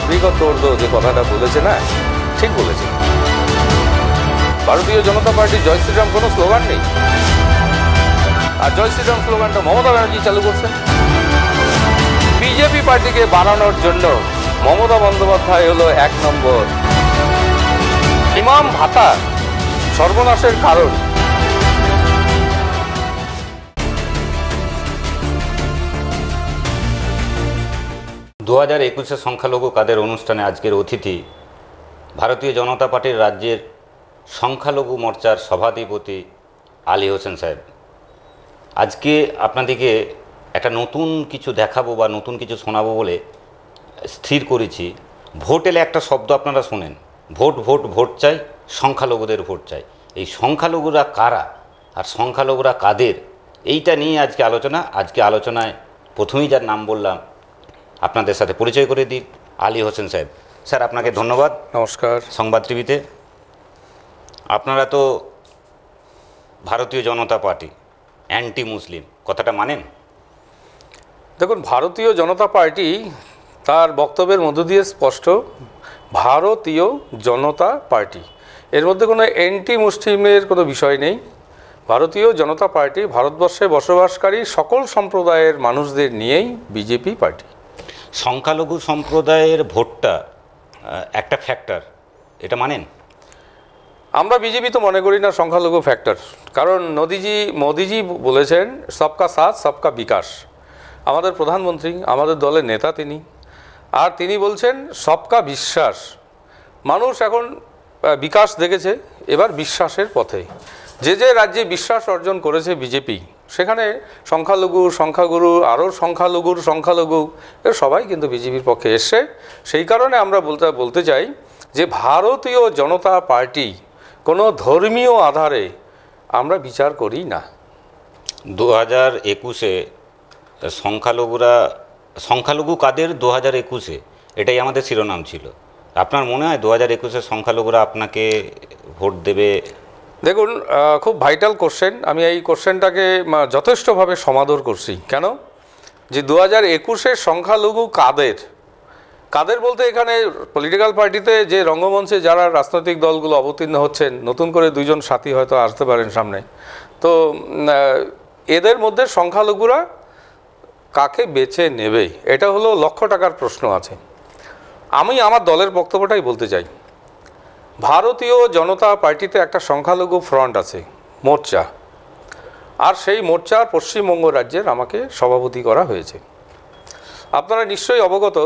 বাবরি তোড়দো যে কথাটা বলেছে না, ঠিক বলেছে। ভারতীয় জনতা পার্টি জয় শ্রীরাম কোনো স্লোগান নেই, আর জয় শ্রীরাম স্লোগানটা মমতা ব্যানার্জি চালু করছেন। বিজেপি পার্টিকে বানানোর জন্য মমতা বন্দ্যোপাধ্যায় হলো 1 নম্বর ইমাম ভাতা, সর্বনাশের কারণ। 2021 সংখ্যালঘু কাদের অনুষ্ঠানে আজকের অতিথি ভারতীয় জনতা পার্টির রাজ্যের সংখ্যালঘু মোর্চার সভাধিপতি আলী হোসেন সাহেব। আজকে আপনাদেরকে একটা নতুন কিছু দেখাবো বা নতুন কিছু শোনাবো বলে স্থির করেছি। ভোট এলে একটা শব্দ আপনারা শোনেন, ভোট ভোট ভোট চাই, সংখ্যালঘুদের ভোট চাই। এই সংখ্যালঘুরা কারা আর সংখ্যালঘুরা কাদের, এইটা নিয়ে আজকে আলোচনা। আজকে আলোচনায় প্রথমেই যার নাম বললাম আপনাদের সাথে পরিচয় করে দিই, আলী হোসেন সাহেব। স্যার আপনাকে ধন্যবাদ। নমস্কার। সংবাদ টিভিতে আপনারা তো ভারতীয় জনতা পার্টি অ্যান্টি মুসলিম, কথাটা মানেন? দেখুন, ভারতীয় জনতা পার্টি তার বক্তব্যের মধ্য দিয়ে স্পষ্ট, ভারতীয় জনতা পার্টি, এর মধ্যে কোনো অ্যান্টি মুসলিমের কোনো বিষয় নেই। ভারতীয় জনতা পার্টি ভারতবর্ষে বসবাসকারী সকল সম্প্রদায়ের মানুষদের নিয়েই বিজেপি পার্টি। সংখ্যালঘু সম্প্রদায়ের ভোটটা একটা ফ্যাক্টর, এটা মানেন? আমরা বিজেপি তো মনে করি না সংখ্যালঘু ফ্যাক্টর, কারণ মোদিজি বলেছেন সবকা সাথ সবকা বিকাশ। আমাদের প্রধানমন্ত্রী, আমাদের দলের নেতা তিনি, আর তিনি বলছেন সবকা বিশ্বাস। মানুষ এখন বিকাশ দেখেছে, এবার বিশ্বাসের পথে। যে যে রাজ্যে বিশ্বাস অর্জন করেছে বিজেপি, সেখানে সংখ্যাগুরু আরও সংখ্যালঘু এর সবাই কিন্তু বিজেপির পক্ষে এসছে। সেই কারণে আমরা বলতে চাই যে ভারতীয় জনতা পার্টি কোনো ধর্মীয় আধারে আমরা বিচার করি না। 2021-এ সংখ্যালঘু কাদের 2021-এ, এটাই আমাদের শিরোনাম ছিল। আপনার মনে হয় 2021-এ সংখ্যালঘুরা আপনাকে ভোট দেবে? দেখুন, খুব ভাইটাল কোশ্চেন। আমি এই কোশ্চেনটাকে যথেষ্টভাবে সমাদর করছি। কেন? যে 2021-এর সংখ্যালঘু কাদের বলতে এখানে পলিটিক্যাল পার্টিতে যে রঙ্গমঞ্চে যারা রাজনৈতিক দলগুলো অবতীর্ণ হচ্ছেন, নতুন করে 2জন সাথী হয়তো আসতে পারেন সামনে, তো এদের মধ্যে সংখ্যালঘুরা কাকে বেছে নেবে, এটা হলো লক্ষ টাকার প্রশ্ন আছে। আমি আমার দলের বক্তব্যটাই বলতে চাই। ভারতীয় জনতা পার্টিতে একটা সংখ্যালঘু ফ্রন্ট আছে, মোর্চা, আর সেই মোর্চার পশ্চিমবঙ্গ রাজ্যের আমাকে সভাপতি করা হয়েছে। আপনারা নিশ্চয়ই অবগত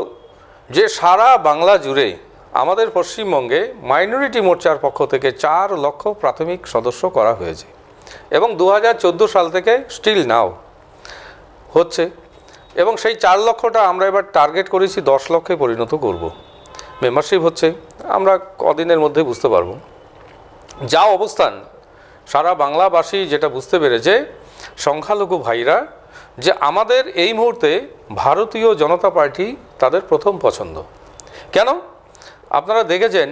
যে সারা বাংলা জুড়ে আমাদের পশ্চিমবঙ্গে মাইনরিটি মোর্চার পক্ষ থেকে 4 লক্ষ প্রাথমিক সদস্য করা হয়েছে, এবং 2014 সাল থেকে স্টিল নাও হচ্ছে, এবং সেই 4 লক্ষটা আমরা এবার টার্গেট করেছি 10 লক্ষে পরিণত করব। মেম্বারশিপ হচ্ছে, আমরা কদিনের মধ্যে বুঝতে পারবো। যা অবস্থান, সারা বাংলাবাসী যেটা বুঝতে পেরেছে সংখ্যালঘু ভাইরা, যে আমাদের এই মুহূর্তে ভারতীয় জনতা পার্টি তাদের প্রথম পছন্দ। কেন? আপনারা দেখেছেন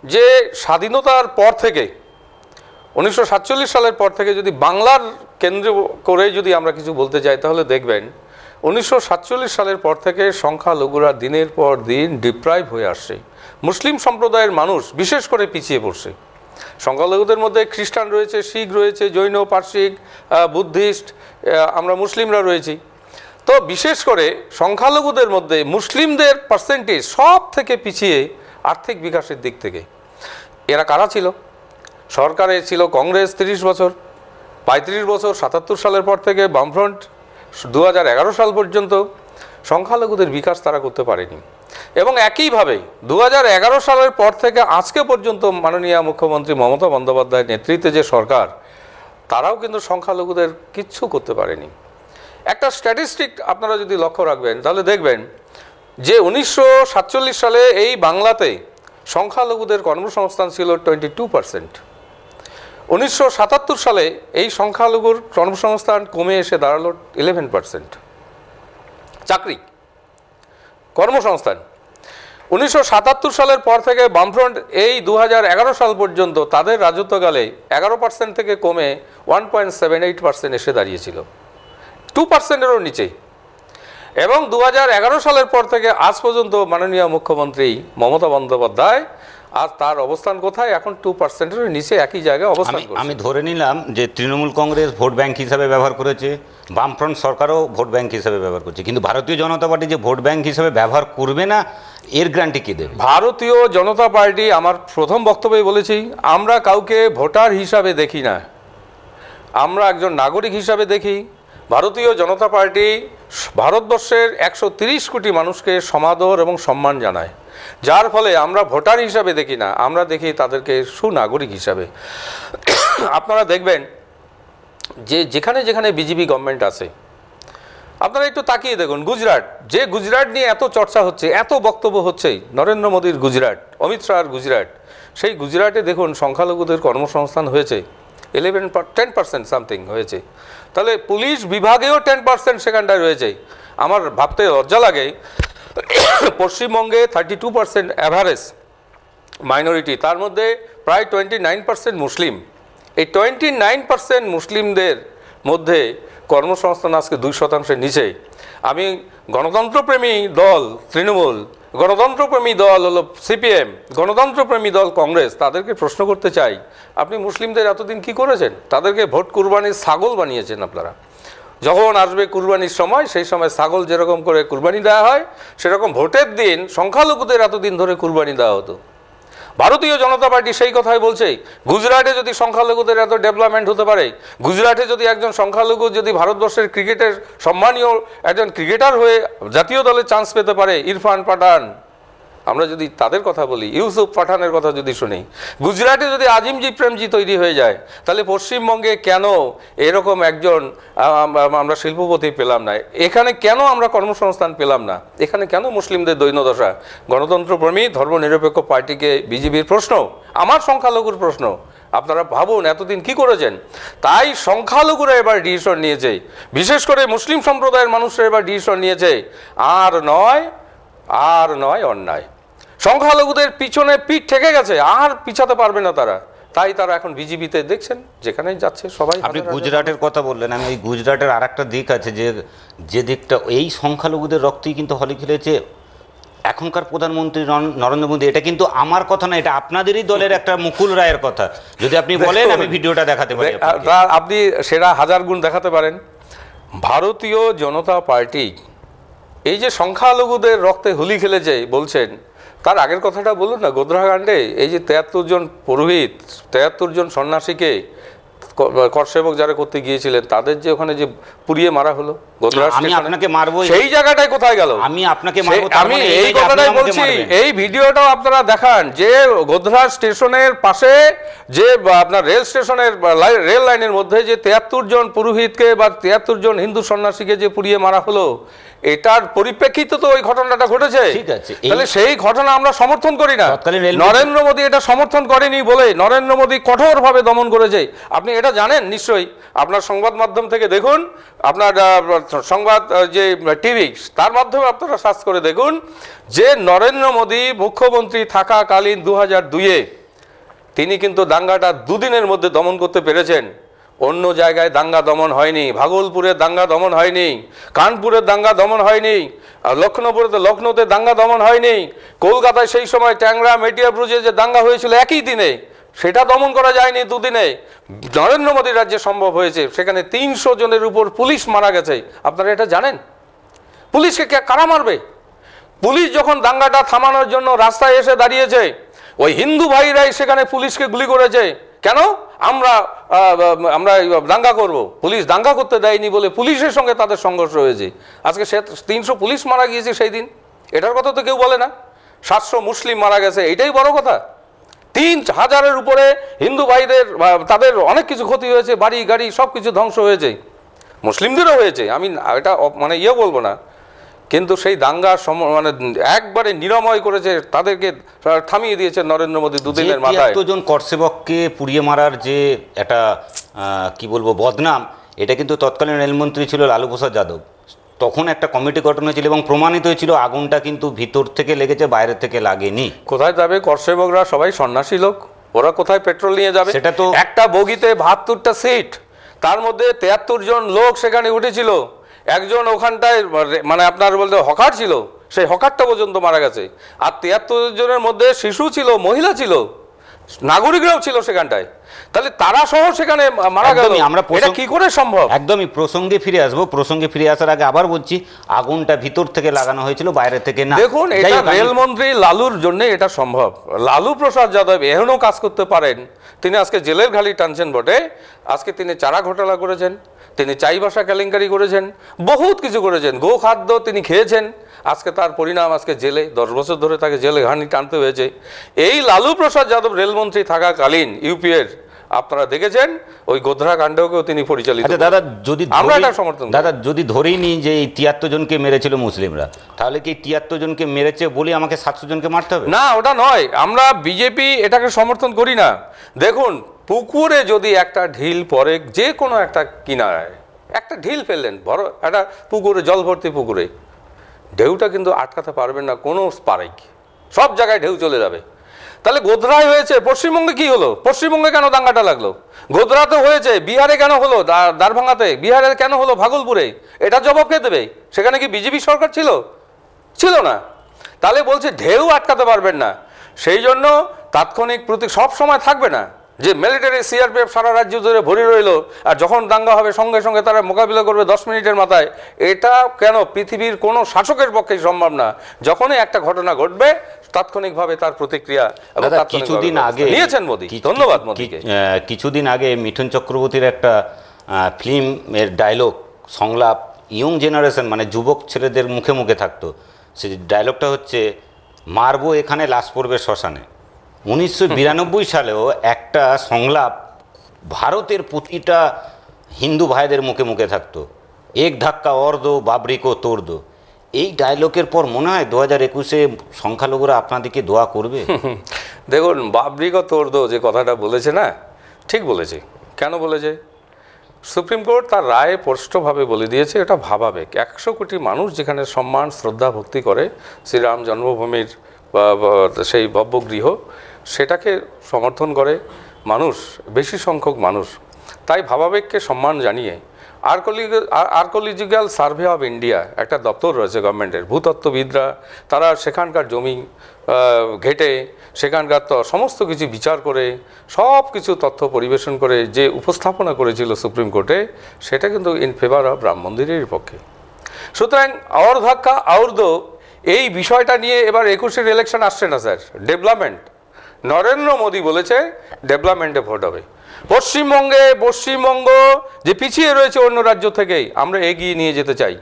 যে স্বাধীনতার পর থেকে 1947 সালের পর থেকে যদি বাংলার কেন্দ্র করে যদি আমরা কিছু বলতে যাই, তাহলে দেখবেন 1947 সালের পর থেকে সংখ্যালঘুরা দিনের পর দিন ডিপ্রাইভ হয়ে আসছে। মুসলিম সম্প্রদায়ের মানুষ বিশেষ করে পিছিয়ে পড়ছে। সংখ্যালঘুদের মধ্যে খ্রিস্টান রয়েছে, শিখ রয়েছে, জৈন, পার্সিক, বুদ্ধিস্ট, আমরা মুসলিমরা রয়েছি। তো বিশেষ করে সংখ্যালঘুদের মধ্যে মুসলিমদের পার্সেন্টেজ সব থেকে পিছিয়ে আর্থিক বিকাশের দিক থেকে। এরা কারা ছিল? সরকারে ছিল কংগ্রেস 30 বছর, 35 বছর 77 সালের পর থেকে বামফ্রন্ট 2011 সাল পর্যন্ত সংখ্যালঘুদের বিকাশ তারা করতে পারেনি। এবং একইভাবে 2011 সালের পর থেকে আজকে পর্যন্ত মাননীয় মুখ্যমন্ত্রী মমতা বন্দ্যোপাধ্যায়ের নেতৃত্বে যে সরকার, তারাও কিন্তু সংখ্যালঘুদের কিচ্ছু করতে পারেনি। একটা স্ট্যাটিস্টিক আপনারা যদি লক্ষ্য রাখবেন, তাহলে দেখবেন যে 1947 সালে এই বাংলাতে সংখ্যালঘুদের কর্মসংস্থান ছিল 22%। 1977 সালে এই সংখ্যালঘুর কর্মসংস্থান কমে এসে দাঁড়ালো 11%। চাকরি, কর্মসংস্থান 1977 সালের পর থেকে বামফ্রন্ট এই 2011 সাল পর্যন্ত তাদের রাজত্বকালে 11% থেকে কমে 1.78% এসে দাঁড়িয়েছিল, 2%-এরও নিচে। এবং 2011 সালের পর থেকে আজ পর্যন্ত মাননীয় মুখ্যমন্ত্রী মমতা বন্দ্যোপাধ্যায় আর তার অবস্থান কোথায়? এখন 2%-এর নিচে একই জায়গায় অবস্থান করছে। আমি ধরে নিলাম যে তৃণমূল কংগ্রেস ভোট ব্যাংক হিসাবে ব্যবহার করেছে, বামফ্রন্ট সরকারও ভোট ব্যাংক হিসাবে ব্যবহার করছে, কিন্তু ভারতীয় জনতা পার্টি যে ভোট ব্যাংক হিসাবে ব্যবহার করবে না, এর গ্যারান্টি কে দেবে? ভারতীয় জনতা পার্টি, আমার প্রথম বক্তব্যে বলেছি, আমরা কাউকে ভোটার হিসাবে দেখি না, আমরা একজন নাগরিক হিসাবে দেখি। ভারতীয় জনতা পার্টি ভারতবর্ষের 130 কোটি মানুষকে সমাদর এবং সম্মান জানায়, যার ফলে আমরা ভোটার হিসাবে দেখি না, আমরা দেখি তাদেরকে সুনাগরিক হিসাবে। আপনারা দেখবেন যে যেখানে যেখানে বিজেপি গভর্নমেন্ট আছে, আপনারা একটু তাকিয়ে দেখুন, গুজরাট নিয়ে এত চর্চা হচ্ছে, এত বক্তব্য হচ্ছে, নরেন্দ্র মোদীর গুজরাট, অমিত শাহর গুজরাট, সেই গুজরাটে দেখুন সংখ্যালঘুদের কর্মসংস্থান হয়েছে 10% সামথিং হয়েছে। তাহলে পুলিশ বিভাগেও 10% সেখানটায় রয়েছে। আমার ভাবতে লজ্জা লাগে, পশ্চিমবঙ্গে 32% অ্যাভারেজ মাইনরিটি, তার মধ্যে প্রায় 29% মুসলিম। এই 29% মুসলিমদের মধ্যে কর্মসংস্থান আজকে 2%-এর নিচে। আমি গণতন্ত্রপ্রেমী দল তৃণমূল, গণতন্ত্রপ্রেমী দল হলো সিপিএম, গণতন্ত্রপ্রেমী দল কংগ্রেস, তাদেরকে প্রশ্ন করতে চাই, আপনি মুসলিমদের এতদিন কি করেছেন? তাদেরকে ভোট কুরবানির ছাগল বানিয়েছেন আপনারা। যখন আসবে কুরবানির সময়, সেই সময় ছাগল যেরকম করে কুরবানি দেওয়া হয়, সেরকম ভোটের দিন সংখ্যালঘুদের এতদিন ধরে কুরবানি দেওয়া হতো। ভারতীয় জনতা পার্টি সেই কথাই বলছে, গুজরাটে যদি সংখ্যালঘুদের এত ডেভেলপমেন্ট হতে পারে, গুজরাটে যদি একজন সংখ্যালঘু যদি ভারতবর্ষের ক্রিকেটের সম্মানীয় একজন ক্রিকেটার হয়ে জাতীয় দলে চান্স পেতে পারে, ইরফান পাঠান, আমরা যদি তাদের কথা বলি, ইউসুফ পাঠানের কথা যদি শুনি, গুজরাটে যদি আজিমজি প্রেমজি তৈরি হয়ে যায়, তাহলে পশ্চিমবঙ্গে কেন এরকম একজন আমরা শিল্পপতি পেলাম না? এখানে কেন আমরা কর্মসংস্থান পেলাম না? এখানে কেন মুসলিমদের দৈন্যদশা? গণতন্ত্রপ্রেমী ধর্মনিরপেক্ষ পার্টিকে বিজেপির প্রশ্ন, আমার সংখ্যালঘুর প্রশ্ন, আপনারা ভাবুন এতদিন কি করেছেন? তাই সংখ্যালঘুরা এবার ডিসিশন নিয়েছে, বিশেষ করে মুসলিম সম্প্রদায়ের মানুষরা এবার ডিসিশন নিয়েছে, আর নয় অন্যায়। সংখ্যালঘুদের পিছনে পিঠ ঠেকে গেছে, আর পিছাতে পারবে না তারা, তাই তারা এখন বিজেপিতে দেখছেন যেখানেই যাচ্ছে সবাই। আপনি গুজরাটের কথা বললেন, আমি ওই গুজরাটের আর একটা দিক আছে, যে দিকটা এই সংখ্যালঘুদের রক্তই কিন্তু হলে খেলেছে এখনকার প্রধানমন্ত্রী নরেন্দ্র মোদী। এটা কিন্তু আমার কথা না, এটা আপনাদেরই দলের একটা মুকুল রায়ের কথা। যদি আপনি বলেন আমি ভিডিওটা দেখাতে পারি। আপনি সেটা হাজার গুণ দেখাতে পারেন। ভারতীয় জনতা পার্টি এই যে সংখ্যালঘুদের রক্তে হোলি খেলেছে বলছেন, তার আগের কথাটা বলুন না। গোধরাকাণ্ডে এই যে 73 জন পুরোহিত, 73 জন সন্ন্যাসীকে করসেবক যারা করতে গিয়েছিলেন, তাদের যে ওখানে যে পুড়িয়ে মারা হলো গোধরা স্টেশনে, সেই জায়গাটায় কোথায় গেল? আমি আপনাকে মারবো, আমি এই কথাটাই বলছি। এই ভিডিওটাও আপনারা দেখান যে গোধরা স্টেশনের পাশে যে আপনার রেল স্টেশনের রেল লাইনের মধ্যে যে 73 জন পুরোহিতকে বা 73 জন হিন্দু সন্ন্যাসীকে যে পুড়িয়ে মারা হলো, এটার পরিপ্রেক্ষিতে তো ওই ঘটনাটা ঘটেছে। ঠিক আছে, তাহলে সেই ঘটনা আমরা সমর্থন করি না। নরেন্দ্র মোদী এটা সমর্থন করেনি বলে নরেন্দ্র মোদী কঠোরভাবে দমন করেছে। আপনি এটা জানেন নিশ্চয়ই, আপনার সংবাদ মাধ্যম থেকে দেখুন, আপনার সংবাদ যে টিভি, তার মাধ্যমে আপনারা সার্চ করে দেখুন যে নরেন্দ্র মোদী মুখ্যমন্ত্রী থাকাকালীন 2002-এ তিনি কিন্তু দাঙ্গাটা দুদিনের মধ্যে দমন করতে পেরেছেন। অন্য জায়গায় দাঙ্গা দমন হয়নি, ভাগলপুরের দাঙ্গা দমন হয়নি, কানপুরের দাঙ্গা দমন হয়নি, লখনৌতে দাঙ্গা দমন হয়নি, কলকাতায় সেই সময় ট্যাংরা মেটিয়া ব্রুজে যে দাঙ্গা হয়েছিল একই দিনে, সেটা দমন করা যায়নি দুদিনে। নরেন্দ্র মোদীর রাজ্যে সম্ভব হয়েছে, সেখানে 300 জনের উপর পুলিশ মারা গেছে। আপনারা এটা জানেন? পুলিশকে কারা মারবে? পুলিশ যখন দাঙ্গাটা থামানোর জন্য রাস্তায় এসে দাঁড়িয়েছে, ওই হিন্দু ভাইরাই সেখানে পুলিশকে গুলি করেছে। কেন? আমরা দাঙ্গা করব, পুলিশ দাঙ্গা করতে দেয়নি বলে পুলিশের সঙ্গে তাদের সংঘর্ষ হয়েছে। আজকে 300 পুলিশ মারা গিয়েছে সেই দিন, এটার কথা তো কেউ বলে না। 700 মুসলিম মারা গেছে, এটাই বড় কথা। 3000-এর উপরে হিন্দু ভাইদের তাদের অনেক কিছু ক্ষতি হয়েছে, বাড়ি গাড়ি সব কিছু ধ্বংস হয়েছে, মুসলিমদেরও হয়েছে। আমি এটা মানে বলবো না, কিন্তু সেই দাঙ্গার মানে একবারে নিরাময় করেছে, তাদেরকে থামিয়ে দিয়েছে নরেন্দ্র মোদী দুদিনের মাথায়। 73 জন করসেবককে পুড়িয়ে মারার যে একটা কি বলবো বদনাম, এটা কিন্তু তৎকালীন রেলমন্ত্রী ছিল লালু প্রসাদ যাদব। তখন একটা কমিটি গঠন হয়েছিল এবং প্রমাণিত হয়েছিল আগুনটা কিন্তু ভিতর থেকে লেগেছে, বাইরে থেকে লাগেনি। কোথায় যাবে করসেবকরা? সবাই সন্ন্যাসী লোক, ওরা কোথায় পেট্রোল নিয়ে যাবে? সেটা তো একটা বগিতে 72টা সিট, তার মধ্যে 73 জন লোক সেখানে উঠেছিল। একজন ওখানটায় মানে আপনার বলতে হকার ছিল, সেই হকারটা পর্যন্ত মারা গেছে। আর 73 জনের মধ্যে শিশু ছিল, মহিলা ছিল, নাগরিকরাও ছিল সেখানটায়। তাহলে তারা সহ সেখানে মারা গেল, এটা কি করে সম্ভব? একদমই প্রসঙ্গে ফিরে আসবো। প্রসঙ্গে ফিরে আসার আগে আবার বলছি, আগুনটা ভিতর থেকে লাগানো হয়েছিল, বাইরে থেকে না। দেখুন, এটা রেলমন্ত্রী লালুর জন্য এটা সম্ভব। লালু প্রসাদ যাদব এখনও কাজ করতে পারেন। তিনি আজকে জেলের ঘালি টানছেন বটে, আজকে তিনি চারা ঘোটালা করেছেন, তিনি চাইবাসা কেলেঙ্কারি করেছেন, বহুত কিছু করেছেন, গো খাদ্য তিনি খেয়েছেন, আজকে তার পরিণাম আজকে জেলে, 10 বছর ধরে তাকে জেলে ঘানি টানতে হয়েছে। এই লালু প্রসাদ যাদব রেলমন্ত্রী থাকাকালীন ইউপিএর আপনারা দেখেছেন ওই গোধরা কাণ্ডকেও তিনি পরিচালিত। দাদা যদি আমরা এটা সমর্থন, দাদা যদি ধরেই নিই যে এই 73 জনকে মেরেছিল মুসলিমরা, তাহলে কি 73 জনকে মেরেছে বলে আমাকে 700 জনকে মারতে হবে? না, ওটা নয়। আমরা বিজেপি এটাকে সমর্থন করি না। দেখুন, পুকুরে যদি একটা ঢিল পড়ে, যে কোনো একটা কিনারায় একটা ঢিল ফেললেন, বড় একটা পুকুরে, জল ভর্তি পুকুরে, ঢেউটা কিন্তু আটকাতে পারবেন না কোনো স্পারেক, সব জায়গায় ঢেউ চলে যাবে। তাহলে গোধরায় হয়েছে, পশ্চিমবঙ্গে কি হলো? পশ্চিমবঙ্গে কেন দাঙ্গাটা লাগলো? গোধরাতে হয়েছে, বিহারে কেন হলো? দারভাঙ্গাতে, বিহারে কেন হলো? ভাগলপুরে, এটা জবাব কে দেবে? সেখানে কি বিজেপি সরকার ছিল? ছিল না। তাহলে বলছে ঢেউ আটকাতে পারবেন না। সেই জন্য তাৎক্ষণিক প্রতীক সব সময় থাকবে না, যে মিলিটারি সিআরপিএফ সারা রাজ্য ধরে ভরে রইল, আর যখন দাঙ্গা হবে সঙ্গে সঙ্গে তারা মোকাবিলা করবে 10 মিনিটের মাথায়। এটা কেন পৃথিবীর কোনো শাসকের পক্ষেই সম্ভব না। যখনই একটা ঘটনা ঘটবে তাৎক্ষণিকভাবে তার প্রতিক্রিয়া কিছুদিন আগে নিয়েছেন মোদি। ধন্যবাদ মোদিকে। কিছুদিন আগে মিঠুন চক্রবর্তীর একটা ফিল্মের ডায়লগ সংলাপ ইয়ং জেনারেশন মানে যুবক ছেলেদের মুখে মুখে থাকতো। সেই ডায়লগটা হচ্ছে, মারবো এখানে, লাশ পড়বে শ্মশানে। 1992 সালেও একটা সংলাপ ভারতের প্রতিটা হিন্দু ভাইদের মুখে মুখে থাকতো, এক ধাক্কা অর দো বাবরি কো তোড় দো। এই ডায়লগের পর মনে হয় 2021-এ সংখ্যালঘুরা আপনাদেরকে দোয়া করবে? দেখুন, বাবরি কো তোড় দো যে কথাটা বলেছে না, ঠিক বলেছে। কেন বলেছে? সুপ্রিম কোর্ট তার রায়ে স্পষ্টভাবে বলে দিয়েছে, এটা ভাবাবেগ। 100 কোটি মানুষ যেখানে সম্মান শ্রদ্ধা ভক্তি করে শ্রীরাম জন্মভূমির সেই ভব্যগৃহ, সেটাকে সমর্থন করে মানুষ, বেশি সংখ্যক মানুষ। তাই ভাবাবেগকে সম্মান জানিয়ে আর্কোলজিক্যাল সার্ভে অফ ইন্ডিয়া একটা দপ্তর রয়েছে গভর্নমেন্টের, ভূতত্ত্ববিদরা তারা সেখানকার জমি ঘেটে সেখানকার সমস্ত কিছু বিচার করে সব কিছু তথ্য পরিবেশন করে যে উপস্থাপনা করেছিল সুপ্রিম কোর্টে, সেটা কিন্তু ইন ফেভার অফ রাম মন্দিরের পক্ষে। সুতরাং অর ধাক্কা অর দো এই বিষয়টা নিয়ে এবার 21-এর ইলেকশন আসছে না স্যার, ডেভেলপমেন্ট। নরেন্দ্র মোদী বলেছে ডেভেলপমেন্টে ভোট হবে। পশ্চিমবঙ্গ যে পিছিয়ে রয়েছে অন্য রাজ্য থেকেই, আমরা এগিয়ে নিয়ে যেতে চাই।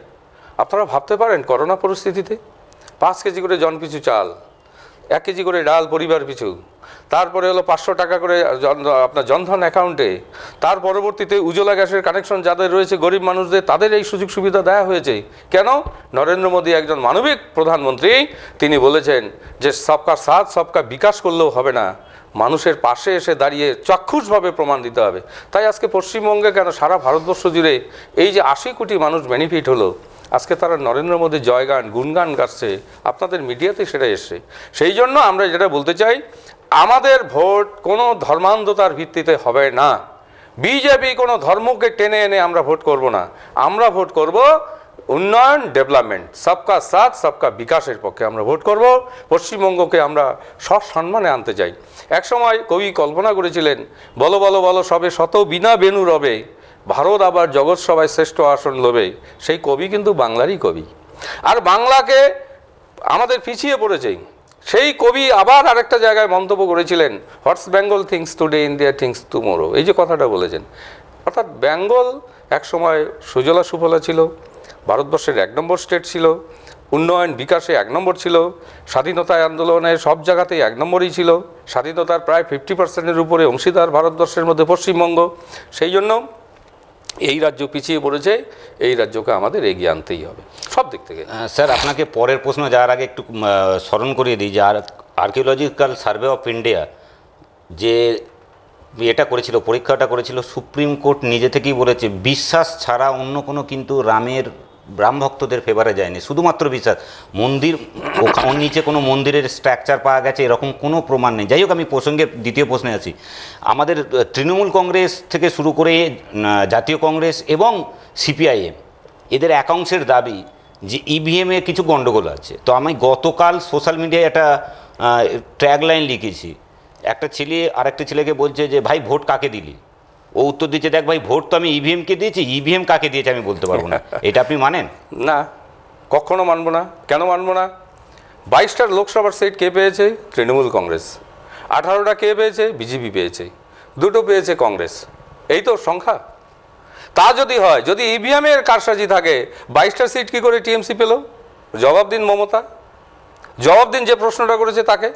আপনারা ভাবতে পারেন করোনা পরিস্থিতিতে 5 কেজি করে জন পিছু চাল, 1 কেজি করে ডাল পরিবার পিছু, তারপরে হলো 500 টাকা করে আপনার জনধন অ্যাকাউন্টে, তার পরবর্তীতে উজ্জ্বলা গ্যাসের কানেকশন যাদের রয়েছে গরিব মানুষদের, তাদের এই সুযোগ সুবিধা দেওয়া হয়েছে। কেন? নরেন্দ্র মোদী একজন মানবিক প্রধানমন্ত্রী, তিনি বলেছেন যে সবকা সাথ সবকা বিকাশ করলেও হবে না, মানুষের পাশে এসে দাঁড়িয়ে চাক্ষুষভাবে প্রমাণ দিতে হবে। তাই আজকে পশ্চিমবঙ্গে কেন সারা ভারতবর্ষ জুড়ে এই যে 80 কোটি মানুষ বেনিফিট হলো, আজকে তারা নরেন্দ্র মোদীর জয়গান গুণগান গাচ্ছে, আপনাদের মিডিয়াতে সেটা এসছে। সেই জন্য আমরা যেটা বলতে চাই, আমাদের ভোট কোনো ধর্মান্ধতার ভিত্তিতে হবে না। বিজেপি কোনো ধর্মকে টেনে এনে আমরা ভোট করব না, আমরা ভোট করব উন্নয়ন, ডেভেলপমেন্ট, সবকা সাথ সবকা বিকাশের পক্ষে আমরা ভোট করব। পশ্চিমবঙ্গকে আমরা সসম্মানে আনতে চাই। একসময় কবি কল্পনা করেছিলেন, বলো বলো বলো সবে শত বিনা বেনু রবে, ভারত আবার জগৎ সভায় শ্রেষ্ঠ আসন লবে। সেই কবি কিন্তু বাংলারই কবি, আর বাংলাকে আমাদের পিছিয়ে পড়েছে। সেই কবি আবার আরেকটা জায়গায় মন্তব্য করেছিলেন, what's Bengal thinks today India thinks tomorrow, এই যে কথাটা বলেছেন। অর্থাৎ বেঙ্গল একসময় সুজলা সুফলা ছিল, ভারতবর্ষের 1 নম্বর স্টেট ছিল, উন্নয়ন বিকাশে 1 নম্বর ছিল, স্বাধীনতা আন্দোলনে সব জায়গাতেই 1 নম্বরই ছিল, স্বাধীনতার প্রায় 50%-এর উপরে অংশীদার ভারতবর্ষের মধ্যে পশ্চিমবঙ্গ। সেই জন্য এই রাজ্য পিছিয়ে পড়েছে, এই রাজ্যকে আমাদের এগিয়ে আনতেই হবে সব দিক থেকে। স্যার, আপনাকে পরের প্রশ্ন যাওয়ার আগে একটু স্মরণ করিয়ে দিই যে আর্কিওলজিক্যাল সার্ভে অফ ইন্ডিয়া যে এটা করেছিল, পরীক্ষাটা করেছিল, সুপ্রিম কোর্ট নিজে থেকেই বলেছে বিশ্বাস ছাড়া অন্য কোনো কিন্তু রাম ভক্তদের ফেভারে যায়নি, শুধুমাত্র বিশ্বাস। মন্দির ওর নিচে কোনো মন্দিরের স্ট্রাকচার পাওয়া গেছে এরকম কোনো প্রমাণ নেই। যাই হোক, আমি প্রসঙ্গে দ্বিতীয় প্রশ্নে আছি। আমাদের তৃণমূল কংগ্রেস থেকে শুরু করে জাতীয় কংগ্রেস এবং সিপিআইএম এদের একাংশের দাবি যে ইভিএমে কিছু গণ্ডগোল আছে। তো আমি গতকাল সোশ্যাল মিডিয়ায় একটা ট্যাগলাইন লিখেছি, একটা ছেলে আর একটা ছেলেকে বলছে যে ভাই ভোট কাকে দিলি, ও উত্তর দিচ্ছে দেখ ভাই ভোট তো আমি ইভিএমকে দিয়েছি, ইভিএম কাকে দিয়েছে আমি বলতে পারবো না। এটা আপনি মানেন? না, কখনো মানবো না। কেন মানবো না? 22টার লোকসভার সিট কে পেয়েছে? তৃণমূল কংগ্রেস। 18টা কে পেয়েছে? বিজেপি পেয়েছে। 2টো পেয়েছে কংগ্রেস। এই তো সংখ্যা। তা যদি হয়, যদি ইভিএমের কারসাজি থাকে, 22টা সিট কী করে টিএমসি পেল? জবাব দিন মমতা, জবাব দিন যে প্রশ্নটা করেছে তাকে।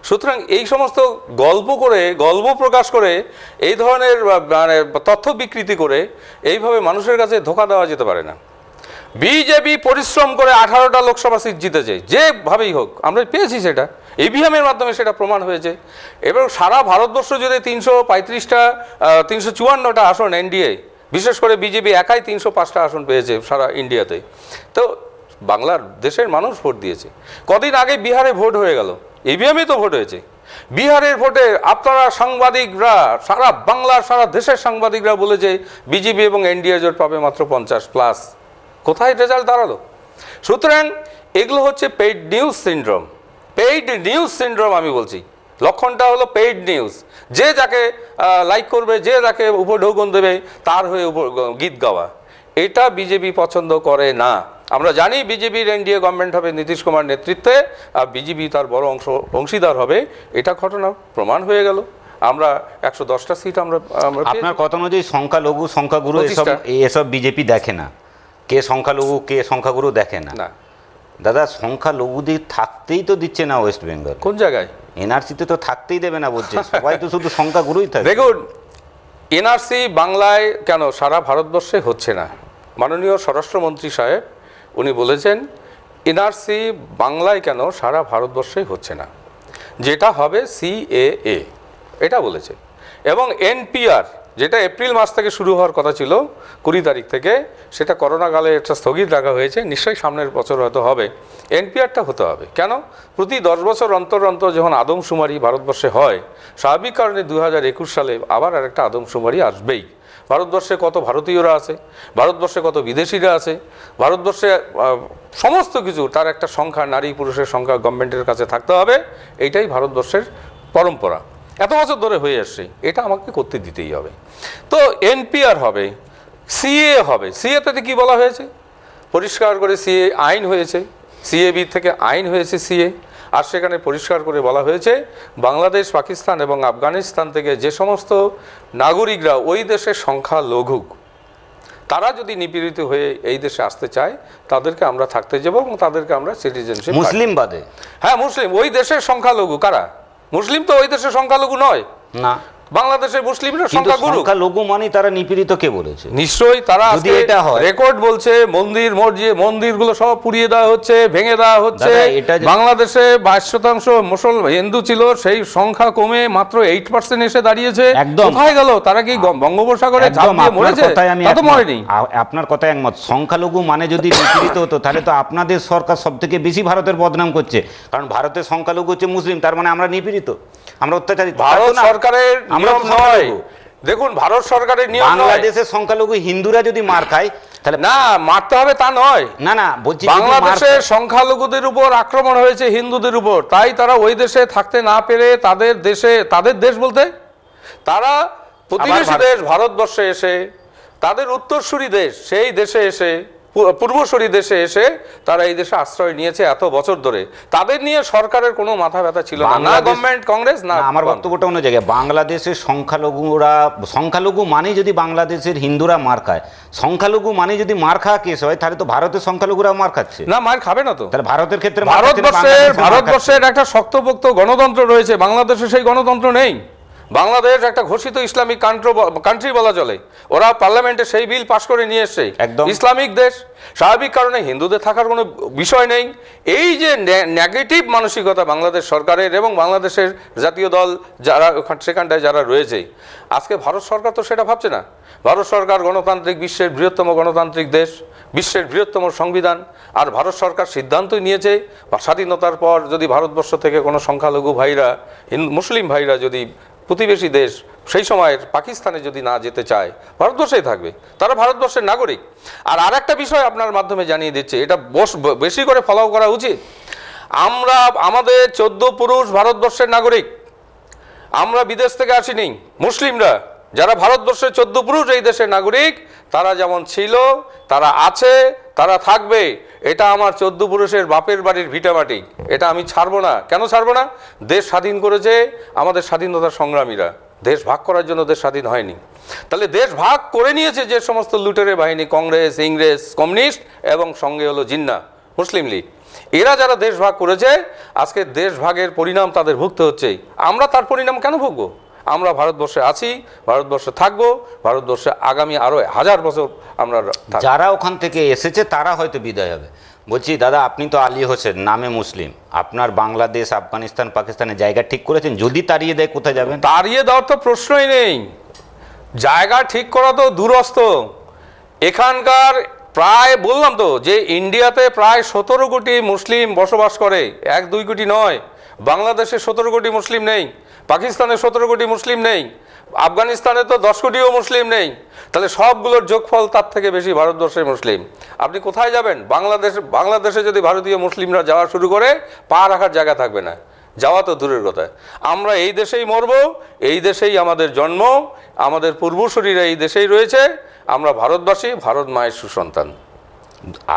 সুতরাং এই সমস্ত গল্প প্রকাশ করে এই ধরনের মানে তথ্য বিকৃতি করে এইভাবে মানুষের কাছে ধোঁকা দেওয়া যেতে পারে না। বিজেপি পরিশ্রম করে 18টা লোকসভা সিট জিতেছে, যেভাবেই হোক। আমরা পেয়েছি সেটা, ইভিএমের মাধ্যমে সেটা প্রমাণ হয়েছে। এবার সারা ভারতবর্ষ যদি 354টা আসন এনডিএ, বিশেষ করে বিজেপি একাই 305টা আসন পেয়েছে সারা ইন্ডিয়াতে, তো বাংলার দেশের মানুষ ভোট দিয়েছে। কদিন আগে বিহারে ভোট হয়ে গেল, ইভিএমে তো ভোট হয়েছে। বিহারের ভোটে আপনারা সাংবাদিকরা, সারা বাংলার সারা দেশের সাংবাদিকরা বলেছে বিজেপি এবং এনডিএ জোট পাবে মাত্র 50+। কোথায় রেজাল্ট দাঁড়ালো? সুতরাং এগুলো হচ্ছে paid news syndrome. Paid news syndrome আমি বলছি, লক্ষণটা হলো পেইড নিউজ। যে যাকে লাইক করবে, যে যাকে উপঢৌকন দেবে, তার হয়ে গীত গাওয়া, এটা বিজেপি পছন্দ করে না। আমরা জানি বিজেপির এনডিএ গভর্নমেন্ট হবে নীতিশ কুমার নেতৃত্বে, আর বিজেপি তার বড় অংশীদার হবে। এটা ঘটনা প্রমাণ হয়ে গেল। আমরা 110টা সিট আমরা আপনার কথা অনুযায়ী সংখ্যালঘু সংখ্যাগুরু এসব বিজেপি দেখে না। কে সংখ্যালঘু কে সংখ্যাগুরু দেখে না। দাদা, সংখ্যালঘুদের থাকতেই তো দিচ্ছে না ওয়েস্ট বেঙ্গল। কোন জায়গায়? এনআরসিতে তো থাকতেই দেবে না বলছে, সবাই তো শুধু সংখ্যাগুরুই থাকে। দেখুন, এনআরসি বাংলায় কেন সারা ভারতবর্ষে হচ্ছে না? মাননীয় স্বরাষ্ট্রমন্ত্রী সাহেব উনি বলেছেন এনআরসি বাংলায় কেন সারা ভারতবর্ষে হচ্ছে না, যেটা হবে সিএএ, এটা বলেছে। এবং এনপিআর, যেটা এপ্রিল মাস থেকে শুরু হওয়ার কথা ছিল 20 তারিখ থেকে, সেটা করোনাকালে একটা স্থগিত রাখা হয়েছে। নিশ্চয়ই সামনের বছর হয়তো হবে। এনপিআরটা হতে হবে। কেন? প্রতি 10 বছর অন্তর অন্তর যখন আদমশুমারি ভারতবর্ষে হয়, স্বাভাবিক কারণে 2021 সালে আবার আরেকটা আদমশুমারি আসবেই। ভারতবর্ষে কত ভারতীয়রা আছে, ভারতবর্ষে কত বিদেশিরা আছে, ভারতবর্ষে সমস্ত কিছু তার একটা সংখ্যা, নারী পুরুষের সংখ্যা গভর্নমেন্টের কাছে থাকতে হবে। এইটাই ভারতবর্ষের পরম্পরা, এত বছর ধরে হয়ে আসছে। এটা আমাকে করতে দিতেই হবে। তো এনপিআর হবে, সিএ হবে। সিএতে কি বলা হয়েছে? পরিষ্কার করে সিএ আইন হয়েছে, সিএবি থেকে আইন হয়েছে সিএ। আর সেখানে পরিষ্কার করে বলা হয়েছে বাংলাদেশ, পাকিস্তান এবং আফগানিস্তান থেকে যে সমস্ত নাগরিকরা ওই দেশের সংখ্যালঘু, তারা যদি নিপীড়িত হয়ে এই দেশে আসতে চায়, তাদেরকে আমরা থাকতে যাব এবং তাদেরকে আমরা সিটিজেনশিপ। মুসলিম বাদে? হ্যাঁ, মুসলিম। ওই দেশের সংখ্যালঘু কারা? মুসলিম তো ওই দেশের সংখ্যালঘু নয় না। বাংলাদেশের মুসলিমরা সংখ্যাগুরু। সংখ্যালঘু মানে তারা নিপীড়িত কে বলেছে? নিশ্চয়ই তারা, রেকর্ড বলছে মন্দির মসজিদ মন্দিরগুলো সব পুড়িয়ে দেওয়া হচ্ছে, ভেঙে দেওয়া হচ্ছে। বাংলাদেশে 22% হিন্দু ছিল, সেই সংখ্যা কমে মাত্র 8% এসে দাঁড়িয়েছে। কোথায় গেল? তারা কি বঙ্গোপসাগরে ঝাঁপ দিয়ে মরেছে? তা তো মরেনি। আপনার কথা একমত। সংখ্যালঘু মানে যদি নিপীড়িত হতো, তাহলে তো আপনাদের সরকার সবথেকে বেশি ভারতের বদনাম করছে। কারণ ভারতের সংখ্যালঘু হচ্ছে মুসলিম, তার মানে আমরা নিপীড়িত, আমরা অত্যাচারিত। ভারত সরকারের নিয়ম নয়। দেখুন, ভারত সরকারের নিয়ম, বাংলাদেশের সংখ্যালঘু হিন্দুরা যদি মার খায় তাহলে না, মারতে হবে তা নয়। না না, বলছি বাংলাদেশের সংখ্যালঘুদের উপর আক্রমণ হয়েছে হিন্দুদের উপর, তাই তারা ওই দেশে থাকতে না পেরে তাদের দেশে, তাদের দেশ বলতে তারা প্রতিবেশী দেশ ভারতবর্ষে এসে, তাদের উত্তরসূরি দেশ, সেই দেশে এসে, পূর্বসূরি দেশে এসে তারা এই দেশে আশ্রয় নিয়েছে এত বছর ধরে। তাদের নিয়ে সরকারের কোনো মাথা ব্যথা ছিল না, না গভর্নমেন্ট, কংগ্রেস না। আমার বক্তব্যটা অন্য জায়গায়। বাংলাদেশের সংখ্যালঘু মানে যদি বাংলাদেশের হিন্দুরা মার খায়, সংখ্যালঘু মানে যদি মার খাওয়া কেস হয়, তাহলে তো ভারতের সংখ্যালঘুরা মার খাচ্ছে না। মার খাবে না তো। তাহলে ভারতের ক্ষেত্রে ভারতবর্ষের একটা শক্তপোক্ত গণতন্ত্র রয়েছে, বাংলাদেশে সেই গণতন্ত্র নেই। বাংলাদেশ একটা ঘোষিত ইসলামিক কান্ট্রি বলা চলে। ওরা পার্লামেন্টে সেই বিল পাশ করে নিয়ে এসছে, ইসলামিক দেশ। স্বাভাবিক কারণে হিন্দুদের থাকার কোনো বিষয় নেই। এই যে নেগেটিভ মানসিকতা বাংলাদেশ সরকারের এবং বাংলাদেশের জাতীয় দল যারা সেখানটায় যারা রয়েছে, আজকে ভারত সরকার তো সেটা ভাবছে না। ভারত সরকার গণতান্ত্রিক, বিশ্বের বৃহত্তম গণতান্ত্রিক দেশ, বিশ্বের বৃহত্তম সংবিধান। আর ভারত সরকার সিদ্ধান্তই নিয়েছে স্বাধীনতার পর যদি ভারতবর্ষ থেকে কোনো সংখ্যালঘু ভাইরা, মুসলিম ভাইরা যদি প্রতিবেশী দেশ সেই সময়ের পাকিস্তানে যদি না যেতে চায় ভারতবর্ষেই থাকবে, তারা ভারতবর্ষের নাগরিক। আর আরেকটা বিষয় আপনার মাধ্যমে জানিয়ে দিচ্ছে, এটা বেশি করে ফলো করা উচিত। আমাদের 14 পুরুষ ভারতবর্ষের নাগরিক, আমরা বিদেশ থেকে আসিনি। মুসলিমরা যারা ভারতবর্ষের 14 পুরুষ এই দেশের নাগরিক, তারা যেমন ছিল, তারা আছে, তারা থাকবে। এটা আমার 14 পুরুষের বাপের বাড়ির ভিটামাটি, এটা আমি ছাড়বো না। কেন ছাড়বো না? দেশ স্বাধীন করেছে আমাদের স্বাধীনতা সংগ্রামীরা, দেশ ভাগ করার জন্য দেশ স্বাধীন হয়নি। তাহলে দেশ ভাগ করে নিয়েছে যে সমস্ত লুটেরে বাহিনী, কংগ্রেস, ইংরেজ, কমিউনিস্ট এবং সঙ্গে হলো জিন্না মুসলিম লীগ, এরা যারা দেশ ভাগ করেছে, আজকে দেশ ভাগের পরিণাম তাদের ভুগতে হচ্ছে। আমরা তার পরিণাম কেন ভুগবো? আমরা ভারতবর্ষে আছি, ভারতবর্ষে থাকবো, ভারতবর্ষে আগামী আরও 1000 বছর আমরা থাকবো। যারা ওখান থেকে এসেছে তারা হয়তো বিদায় হবে। বলছি দাদা, আপনি তো আলী হোসেন নামে মুসলিম, আপনার বাংলাদেশ, আফগানিস্তান, পাকিস্তানের জায়গা ঠিক করেছেন? যদি তাড়িয়ে দেয় কোথায় যাবেন? তাড়িয়ে দেওয়ার তো প্রশ্নই নেই, জায়গা ঠিক করা তো দূরস্থ। এখানকার প্রায় বললাম তো যে ইন্ডিয়াতে প্রায় 17 কোটি মুসলিম বসবাস করে, 1-2 কোটি নয়। বাংলাদেশে 17 কোটি মুসলিম নেই, পাকিস্তানে 17 কোটি মুসলিম নেই, আফগানিস্তানে তো 10 কোটিও মুসলিম নেই। তাহলে সবগুলোর যোগফল তার থেকে বেশি ভারতবর্ষের মুসলিম। আপনি কোথায় যাবেন? বাংলাদেশে যদি ভারতীয় মুসলিমরা যাওয়া শুরু করে, পা রাখার জায়গা থাকবে না, যাওয়া তো দূরের কথা। আমরা এই দেশেই মরবো, এই দেশেই আমাদের জন্ম, আমাদের পূর্বসূরীরা এই দেশেই রয়েছে, আমরা ভারতবাসী, ভারত মায়ের সুসন্তান।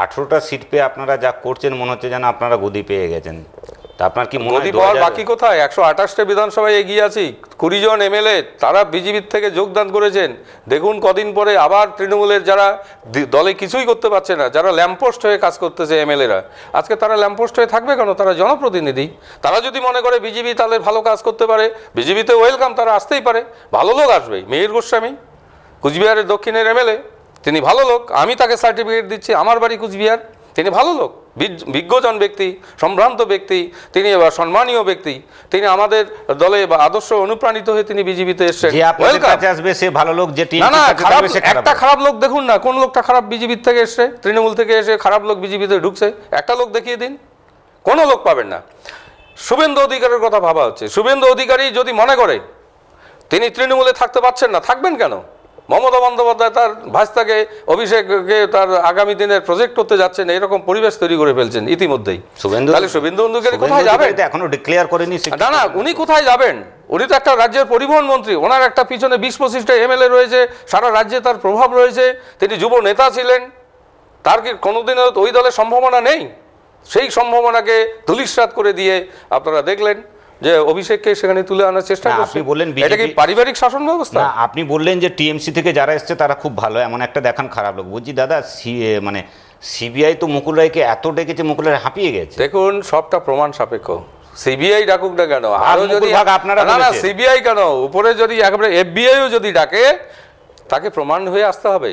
18টা সিট পেয়ে আপনারা যা করছেন মনে হচ্ছে যেন আপনারা গদি পেয়ে গেছেন। তা আপনার কি মনে হয় গদি পাওয়ার বাকি কোথায়? 128টা বিধানসভায় এগিয়ে আছি, 20 জন এমএলএ তারা বিজেপির থেকে যোগদান করেছেন। দেখুন কদিন পরে আবার তৃণমূলের যারা দলে কিছুই করতে পারছে না, যারা ল্যাম্পপোস্ট হয়ে কাজ করতেছে এমএলএরা, আজকে তারা ল্যাম্পপোস্ট হয়ে থাকবে কেন? তারা জনপ্রতিনিধি। তারা যদি মনে করে বিজেপি তাদের ভালো কাজ করতে পারে, বিজেপিতে ওয়েলকাম, তারা আসতেই পারে, ভালো লোক আসবে। মিহির গোস্বামী কুচবিহারের দক্ষিণের এমএলএ, তিনি ভালো লোক, আমি তাকে সার্টিফিকেট দিচ্ছি, আমার বাড়ি কুচবিহার, তিনি ভালো লোক, বিজ্ঞজন ব্যক্তি, সম্ভ্রান্ত ব্যক্তি, তিনি সম্মানীয় ব্যক্তি, তিনি আমাদের দলে বা আদর্শ অনুপ্রাণিত হয়ে তিনি বিজেপিতে এসেছেন। একটা খারাপ লোক দেখুন না, কোন লোকটা খারাপ বিজেপির থেকে এসছে, তৃণমূল থেকে এসে খারাপ লোক বিজেপিতে ঢুকছে, একটা লোক দেখিয়ে দিন। কোনো লোক পাবেন না। শুভেন্দু অধিকারীর কথা ভাবা হচ্ছে, শুভেন্দু অধিকারী যদি মনে করে তিনি তৃণমূলে থাকতে পারছেন না, থাকবেন কেন? মমতা বন্দ্যোপাধ্যায় তার ভাস্তাকে, অভিষেককে তার আগামী দিনের প্রজেক্ট করতে যাচ্ছেন, এরকম পরিবেশ তৈরি করে ফেলছেন ইতিমধ্যেই। তাহলে শুভেন্দু অধিকারী কোথায় যাবেন? এখনো ডিক্লেয়ার করেনি। না না, উনি কোথায় যাবেন? উনি তো একটা রাজ্যের পরিবহন মন্ত্রী, ওনার একটা পিছনে 20-25টা এমএলএ রয়েছে, সারা রাজ্যে তার প্রভাব রয়েছে, তিনি যুব নেতা ছিলেন। তার কি কোনোদিনও ওই দলের সম্ভাবনা নেই? সেই সম্ভাবনাকে ধূলিসাৎ করে দিয়ে আপনারা দেখলেন যে অভিষেককে সেখানে তুলে আনার চেষ্টা করছে। আপনি বললেন এটা কি পারিবারিক শাসন ব্যবস্থা? না, আপনি বললেন যে টিএমসি থেকে যারা এসছে তারা খুব ভালো, এমন একটা দেখান খারাপ লোক। বলছি দাদা, মানে সিবিআই তো মুকুল রায়কে এত ডেকেছে, মুকুল রায় হাঁপিয়ে গেছে। দেখুন, সবটা প্রমাণ সাপেক্ষ। সিবিআই ডাকুক না কেন, আরো যদি আপনারা না সিবিআই কেন, উপরে যদি একেবারে এফবিআইও যদি ডাকে, তাকে প্রমাণ হয়ে আসতে হবে।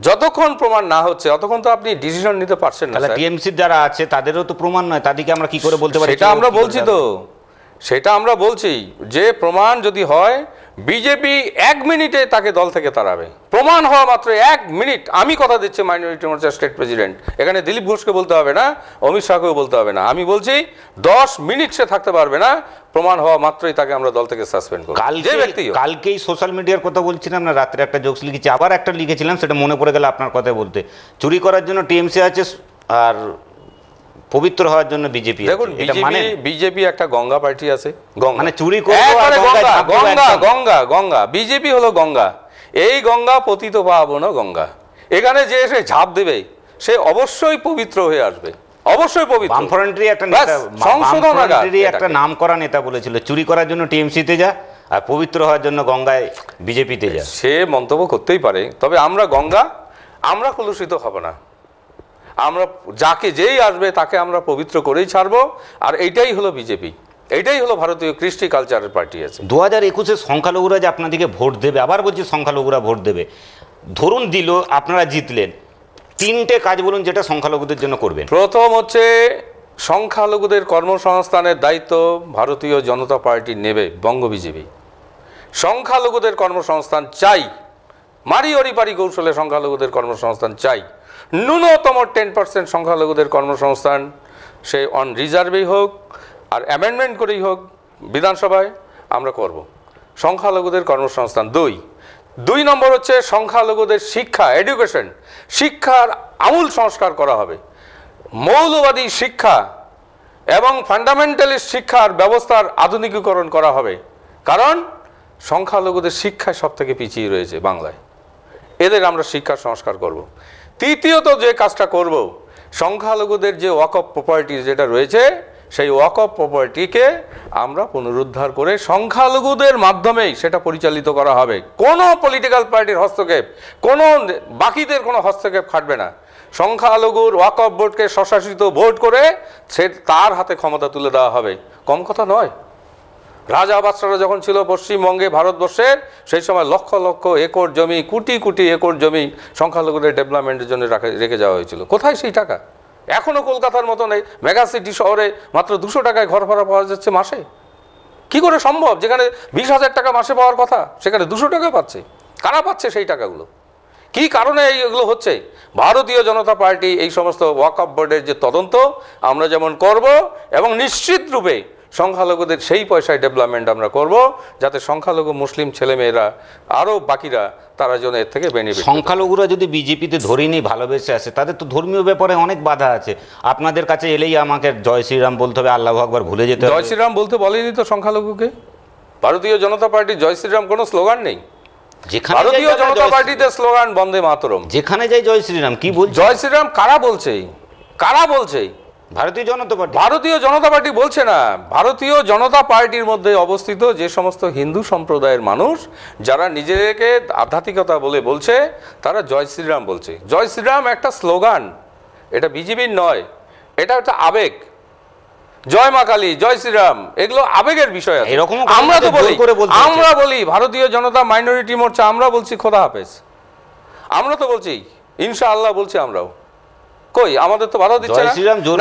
যতক্ষণ প্রমাণ না হচ্ছে ততক্ষণ তো আপনি ডিসিশন নিতে পারছেন না। টিএমসির যারা আছে তাদেরও তো প্রমাণ নয়, তাদেরকে আমরা কি করে বলতে পারি? সেটা আমরা বলছি তো, সেটা আমরা বলছি যে প্রমাণ যদি হয়, বিজেপি 1 মিনিটে তাকে দল থেকে তাড়াবে। প্রমাণ হওয়া মাত্র 1 মিনিট। আমি কথা দিচ্ছি মাইনরিটি মোর্চার স্টেট প্রেসিডেন্ট, এখানে দিলীপ ঘোষকে বলতে হবে না, অমিত শাহকেও বলতে হবে না, আমি বলছি 10 মিনিট সে থাকতে পারবে না, প্রমাণ হওয়া মাত্রই তাকে আমরা দল থেকে সাসপেন্ড করব। কালকেই সোশ্যাল মিডিয়ার কথা বলছিলাম না, রাত্রে একটা জোকস লিখেছি, আবার একটা লিখেছিলাম, সেটা মনে পড়ে গেল আপনার কথা বলতে। চুরি করার জন্য টিএমসি আছে আর পবিত্র হওয়ার জন্য বিজেপি। দেখুন, বিজেপি একটা গঙ্গা পার্টি আছে, মানে চুরি করে গঙ্গা, বিজেপি হলো গঙ্গা। এই গঙ্গা পতিত পাবন গঙ্গা, এখানে যে এসে ঝাঁপ দেবে সে অবশ্যই পবিত্র হয়ে আসবে, অবশ্যই পবিত্র। বামফ্রন্টেরই একটা নাম করা নেতা বলেছিল, চুরি করার জন্য টিএমসিতে যা আর পবিত্র হওয়ার জন্য গঙ্গায় বিজেপিতে যা। সে মন্তব্য করতেই পারে, তবে আমরা গঙ্গা, আমরা কলুষিত হব না। আমরা যাকে যেই আসবে তাকে আমরা পবিত্র করেই ছাড়বো। আর এইটাই হলো বিজেপি, এইটাই হলো ভারতীয় কৃষ্টি কালচারের পার্টি আছে। 2021-এ সংখ্যালঘুরা যে আপনাদেরকে ভোট দেবে, আবার বলছি সংখ্যালঘুরা ভোট দেবে, ধরুন দিল, আপনারা জিতলেন, 3টে কাজ বলুন যেটা সংখ্যালঘুদের জন্য করবেন। প্রথম হচ্ছে সংখ্যালঘুদের কর্মসংস্থানের দায়িত্ব ভারতীয় জনতা পার্টি নেবে, বঙ্গ বিজেপি। সংখ্যালঘুদের কর্মসংস্থান চাই, মারি অরি পারি কৌশলে সংখ্যালঘুদের কর্মসংস্থান চাই। ন্যূনতম 10% সংখ্যালঘুদের কর্মসংস্থান, সে অন রিজার্ভেই হোক আর অ্যামেন্ডমেন্ট করেই হোক বিধানসভায় আমরা করব। সংখ্যালঘুদের কর্মসংস্থান। দুই নম্বর হচ্ছে সংখ্যালঘুদের শিক্ষা, এডুকেশন, শিক্ষার আমূল সংস্কার করা হবে। মৌলবাদী শিক্ষা এবং ফান্ডামেন্টালিস্ট শিক্ষার ব্যবস্থার আধুনিকীকরণ করা হবে, কারণ সংখ্যালঘুদের শিক্ষায় সব থেকে পিছিয়ে রয়েছে বাংলায়। এদের আমরা শিক্ষা সংস্কার করব। তৃতীয়ত যে কাজটা করব, সংখ্যালঘুদের যে ওয়াকফ প্রপার্টি যেটা রয়েছে, সেই ওয়াকফ প্রপার্টিকে আমরা পুনরুদ্ধার করে সংখ্যালঘুদের মাধ্যমেই সেটা পরিচালিত করা হবে। কোনো পলিটিক্যাল পার্টির হস্তক্ষেপ, কোনো বাকিদের কোনো হস্তক্ষেপ খাটবে না। সংখ্যালঘুর ওয়াকফ বোর্ডকে স্বশাসিত ভোট করে সে তার হাতে ক্ষমতা তুলে দেওয়া হবে। কম কথা নয়। রাজা বাদশাহরা যখন ছিল পশ্চিমবঙ্গে, ভারতবর্ষের, সেই সময় লক্ষ লক্ষ একর জমি, কোটি কোটি একর জমি সংখ্যালঘুদের ডেভেলপমেন্টের জন্য রেখে যাওয়া হয়েছিল। কোথায় সেই টাকা? এখনও কলকাতার মতো নেই, মেগা সিটি শহরে মাত্র 200 টাকায় ঘর ভাড়া পাওয়া যাচ্ছে মাসে। কি করে সম্ভব? যেখানে 20,000 টাকা মাসে পাওয়ার কথা সেখানে 200 টাকা পাচ্ছে। কারা পাচ্ছে সেই টাকাগুলো? কি কারণে এইগুলো হচ্ছে? ভারতীয় জনতা পার্টি এই সমস্ত ওয়াকফ বোর্ডের যে তদন্ত আমরা যেমন করব, এবং নিশ্চিত রূপে সংখ্যালঘুদের সেই পয়সায় ডেভেলপমেন্ট আমরা করব, যাতে সংখ্যালঘু মুসলিম ছেলেমেয়েরা আরও বাকিরা তারা যেন এর থেকে বেনিফিট। সংখ্যালঘুরা যদি বিজেপিতে ধরে নিয়ে ভালোবেসে আসে, তাদের তো ধর্মীয় ব্যাপারে অনেক বাধা আছে। আপনাদের কাছে এলেই আমাকে জয় শ্রীরাম বলতে হবে, আল্লাহু আকবার ভুলে যেতে হবে। জয় শ্রীরাম বলতে বলেনি তো সংখ্যালঘুকে। ভারতীয় জনতা পার্টি জয় শ্রীরাম কোনো স্লোগান নেই। ভারতীয় জনতা পার্টিতে স্লোগান বন্দে মাতরম। যেখানে যাই জয় শ্রীরাম। কি বলছে জয় শ্রীরাম? কারা বলছে? কারা বলছে? ভারতীয় জনতা পার্টি। ভারতীয় জনতা পার্টি বলছে না। ভারতীয় জনতা পার্টির মধ্যে অবস্থিত যে সমস্ত হিন্দু সম্প্রদায়ের মানুষ যারা নিজেদেরকে আধ্যাত্মিকতা বলে বলছে, তারা জয় শ্রীরাম বলছে। জয় শ্রীরাম একটা স্লোগান, এটা বিজেপির নয়, এটা একটা আবেগ। জয় মা কালী, জয় শ্রীরাম, এগুলো আবেগের বিষয় আছে। আমরা তো বলি, আমরা বলি ভারতীয় জনতা মাইনরিটি মোর্চা, আমরা বলছি খোদা হাফেজ, আমরা তো বলছি ইনশাআল্লাহ বলছি আমরাও। কই আমাদের তো বাধা দিচ্ছে না।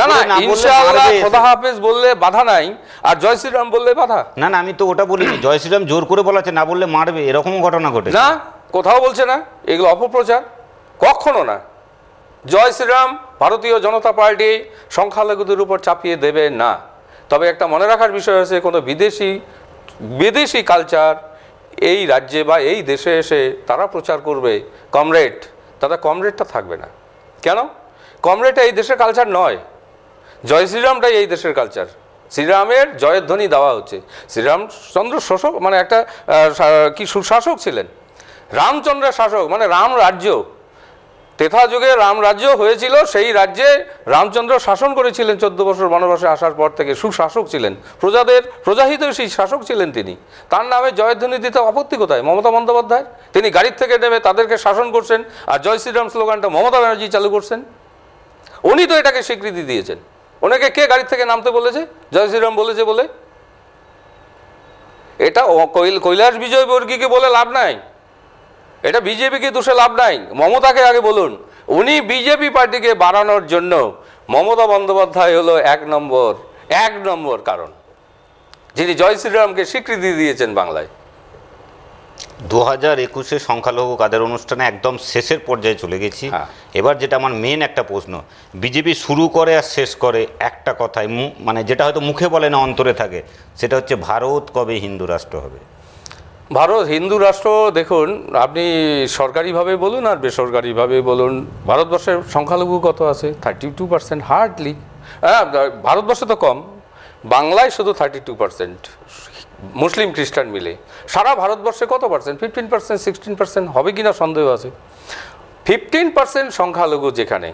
না না, ইনশাআল্লাহ খোদা হাফেজ বললে বাধা নাই, আর জয় শ্রীরাম বললে বাধা। না না, আমি তো ওটা বলিনি। জয় শ্রীরাম জোর করে বলাছে, না বললে মারবে, এরকম ঘটনা ঘটে না, কোথাও বলছে না। এগুলো অপপ্রচার, কখনো না। জয় শ্রীরাম ভারতীয় জনতা পার্টি সংখ্যালঘুদের উপর চাপিয়ে দেবে না। তবে একটা মনে রাখার বিষয় আছে, কোনো বিদেশি কালচার এই রাজ্যে বা এই দেশে এসে তারা প্রচার করবে কমরেড, তারা কমরেডটা থাকবে না। কেন? কমরেডটা এই দেশের কালচার নয়, জয় শ্রীরামটাই এই দেশের কালচার। শ্রীরামের জয়ের ধ্বনি দেওয়া হচ্ছে। শ্রীরামচন্দ্র শাসক মানে একটা কি সুশাসক ছিলেন, রামচন্দ্রের শাসক মানে রাম রাজ্য, তেথা যুগে রাম রাজ্য হয়েছিল, সেই রাজ্যে রামচন্দ্র শাসন করেছিলেন 14 বছর বনবাসে আসার পর থেকে। সুশাসক ছিলেন, প্রজাহিতৈষী শাসক ছিলেন তিনি। তার নামে জয়ধ্বনি দিতে আপত্তি কোথায়? মমতা বন্দ্যোপাধ্যায়, তিনি গাড়ির থেকে নেমে তাদেরকে শাসন করছেন, আর জয় শ্রীরাম স্লোগানটা মমতা ব্যানার্জি চালু করছেন। উনি তো এটাকে স্বীকৃতি দিয়েছেন। ওনাকে কে গাড়ির থেকে নামতে বলেছে? জয় শ্রীরাম বলেছে বলে। এটা কৈলাস বিজয় বর্গীকে বলে লাভ নাই, এটা বিজেপিকে দোষে লাভ নাই। মমতাকে আগে বলুন। উনি বিজেপি পার্টিকে বাড়ানোর জন্য মমতা বন্দ্যোপাধ্যায় হলো এক নম্বর কারণ, যিনি জয় শ্রীরামকে স্বীকৃতি দিয়েছেন বাংলায়। 2021 সংখ্যালঘু কাদের অনুষ্ঠানে একদম শেষের পর্যায়ে চলে গেছি। এবার যেটা আমার মেন একটা প্রশ্ন, বিজেপি শুরু করে আর শেষ করে একটা কথায়, মানে যেটা হয়তো মুখে বলে না অন্তরে থাকে, সেটা হচ্ছে ভারত কবে হিন্দু রাষ্ট্র হবে? ভারত হিন্দু রাষ্ট্র, দেখুন আপনি সরকারিভাবে বলুন আর বেসরকারিভাবে বলুন, ভারতবর্ষের সংখ্যালঘু কত আছে? 32%, হার্ডলি। হ্যাঁ, ভারতবর্ষে তো কম, বাংলায় শুধু 32%, মুসলিম খ্রিস্টান মিলে। সারা ভারতবর্ষে কত পার্সেন্ট? 15%, 16% হবে কিনা সন্দেহ আছে। 15% সংখ্যালঘু যেখানে,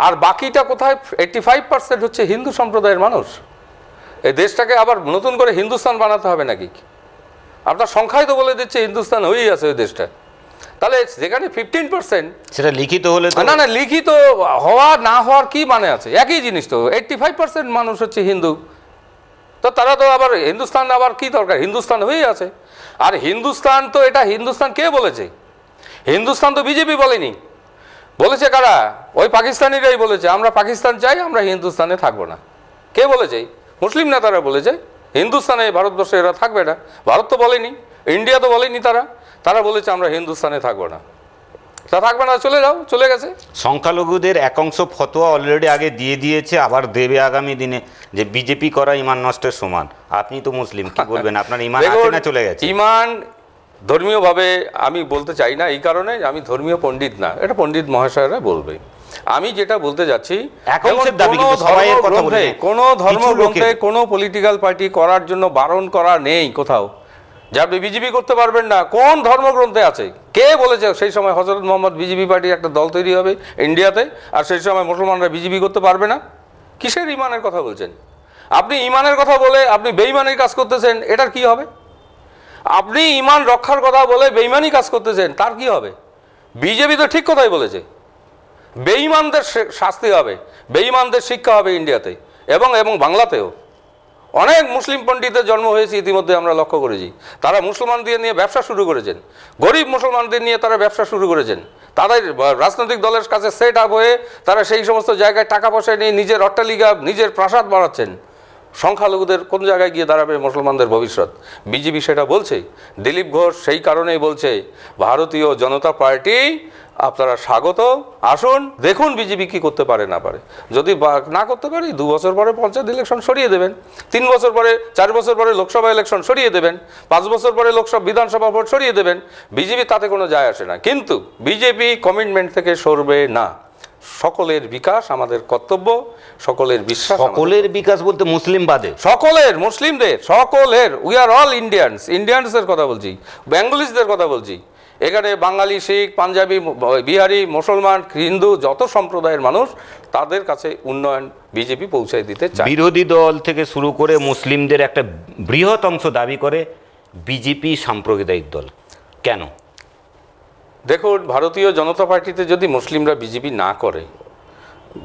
আর বাকিটা কোথায়? 85% হচ্ছে হিন্দু সম্প্রদায়ের মানুষ। এই দেশটাকে আবার নতুন করে হিন্দুস্তান বানাতে হবে নাকি? আপনার সংখ্যায় তো বলে দিচ্ছে হিন্দুস্তান হয়েই আছে ওই দেশটা। তাহলে যেখানে 15%, সেটা লিখিত হলে না না, লিখিত হওয়া না হওয়ার কি মানে আছে? একই জিনিস তো। 85% মানুষ হচ্ছে হিন্দু, তো তারা তো আবার হিন্দুস্তান, আবার কি দরকার? হিন্দুস্তান হয়েই আছে। আর হিন্দুস্তান তো, এটা হিন্দুস্তান কে বলেছে? হিন্দুস্তান তো বিজেপি বলেনি, বলেছে কারা? ওই পাকিস্তানিরাই বলেছে আমরা পাকিস্তান চাই, আমরা হিন্দুস্তানে থাকবো না। কে বলেছে? মুসলিম নেতারা বলেছে হিন্দুস্তানে, ভারতবর্ষে এরা থাকবে না। ভারত তো বলেনি, ইন্ডিয়া তো বলেনি, তারা বলেছে আমরা হিন্দুস্তানে থাকবো না। তা থাকবে না, চলে যাও, চলে গেছে। সংখ্যালঘুদের একাংশ ফতোয়া অলরেডি আগে দিয়ে দিয়েছে, আবার দেবে আগামী দিনে, যে বিজেপি করা ইমান নষ্টের সমান। আপনি তো মুসলিম, কি বলবেন? আপনার ইমান আছে না চলে গেছে? ইমান ধর্মীয়ভাবে আমি বলতে চাই না, এই কারণে আমি ধর্মীয় পণ্ডিত না, এটা পণ্ডিত মহাশয়রা বলবে। আমি যেটা বলতে যাচ্ছি, কোনো ধর্মগ্রন্থে কোনো পলিটিক্যাল পার্টি করার জন্য বারণ করা নেই কোথাও, যে আপনি বিজেপি করতে পারবেন না। কোন ধর্মগ্রন্থে আছে? কে বলেছে সেই সময় হযরত মুহাম্মদ বিজেপি পার্টির একটা দল তৈরি হবে ইন্ডিয়াতে, আর সেই সময় মুসলমানরা বিজেপি করতে পারবে না? কিসের ইমানের কথা বলছেন আপনি? ইমানের কথা বলে আপনি বেঈমানির কাজ করতেছেন, এটার কি হবে? আপনি ইমান রক্ষার কথা বলে বেঈমানি কাজ করতেছেন, তার কি হবে? বিজেপি তো ঠিক কথাই বলেছে, বেঈমানদের শাস্তি হবে, বেঈমানদের শিক্ষা হবে ইন্ডিয়াতে এবং বাংলাতেও। অনেক মুসলিম পণ্ডিতের জন্ম হয়েছে ইতিমধ্যে, আমরা লক্ষ্য করেছি। তারা মুসলমানদের নিয়ে ব্যবসা শুরু করেছেন, গরিব মুসলমানদের নিয়ে তারা ব্যবসা শুরু করেছেন। তাদের রাজনৈতিক দলের কাছে সেট আপ হয়ে তারা সেই সমস্ত জায়গায় টাকা পয়সা নিয়ে নিজের অট্টালিকা, নিজের প্রাসাদ বাড়াচ্ছেন। সংখ্যালঘুদের কোন জায়গায় গিয়ে দাঁড়াবে মুসলমানদের ভবিষ্যৎ? বিজেপি সেটা বলছে। দিলীপ ঘোষ সেই কারণেই বলছে, ভারতীয় জনতা পার্টি আপনারা স্বাগত, আসুন, দেখুন বিজেপি কি করতে পারে না পারে। যদি না করতে পারি 2 বছর পরে পঞ্চায়েত ইলেকশন সরিয়ে দেবেন, 3 বছর পরে, 4 বছর পরে লোকসভা ইলেকশন সরিয়ে দেবেন, 5 বছর পরে বিধানসভা ভোট সরিয়ে দেবেন। বিজেপি তাতে কোনো যায় আসে না, কিন্তু বিজেপি কমিটমেন্ট থেকে সরবে না। সকলের বিকাশ আমাদের কর্তব্য, সকলের বিশ্বাস। সকলের বিকাশ বলতে মুসলিম বাদে? সকলের, মুসলিমদের, সকলের। উই আর অল ইন্ডিয়ানস, ইন্ডিয়ানসের কথা বলছি, বেঙ্গলিজদের কথা বলছি। এখানে বাঙালি, শিখ, পাঞ্জাবি, বিহারি, মুসলমান, হিন্দু, যত সম্প্রদায়ের মানুষ, তাদের কাছে উন্নয়ন বিজেপি পৌঁছায় দিতে চায়। বিরোধী দল থেকে শুরু করে মুসলিমদের একটা বৃহৎ অংশ দাবি করে বিজেপি সাম্প্রদায়িক দল। কেন? দেখুন, ভারতীয় জনতা পার্টিতে যদি মুসলিমরা বিজেপি না করে,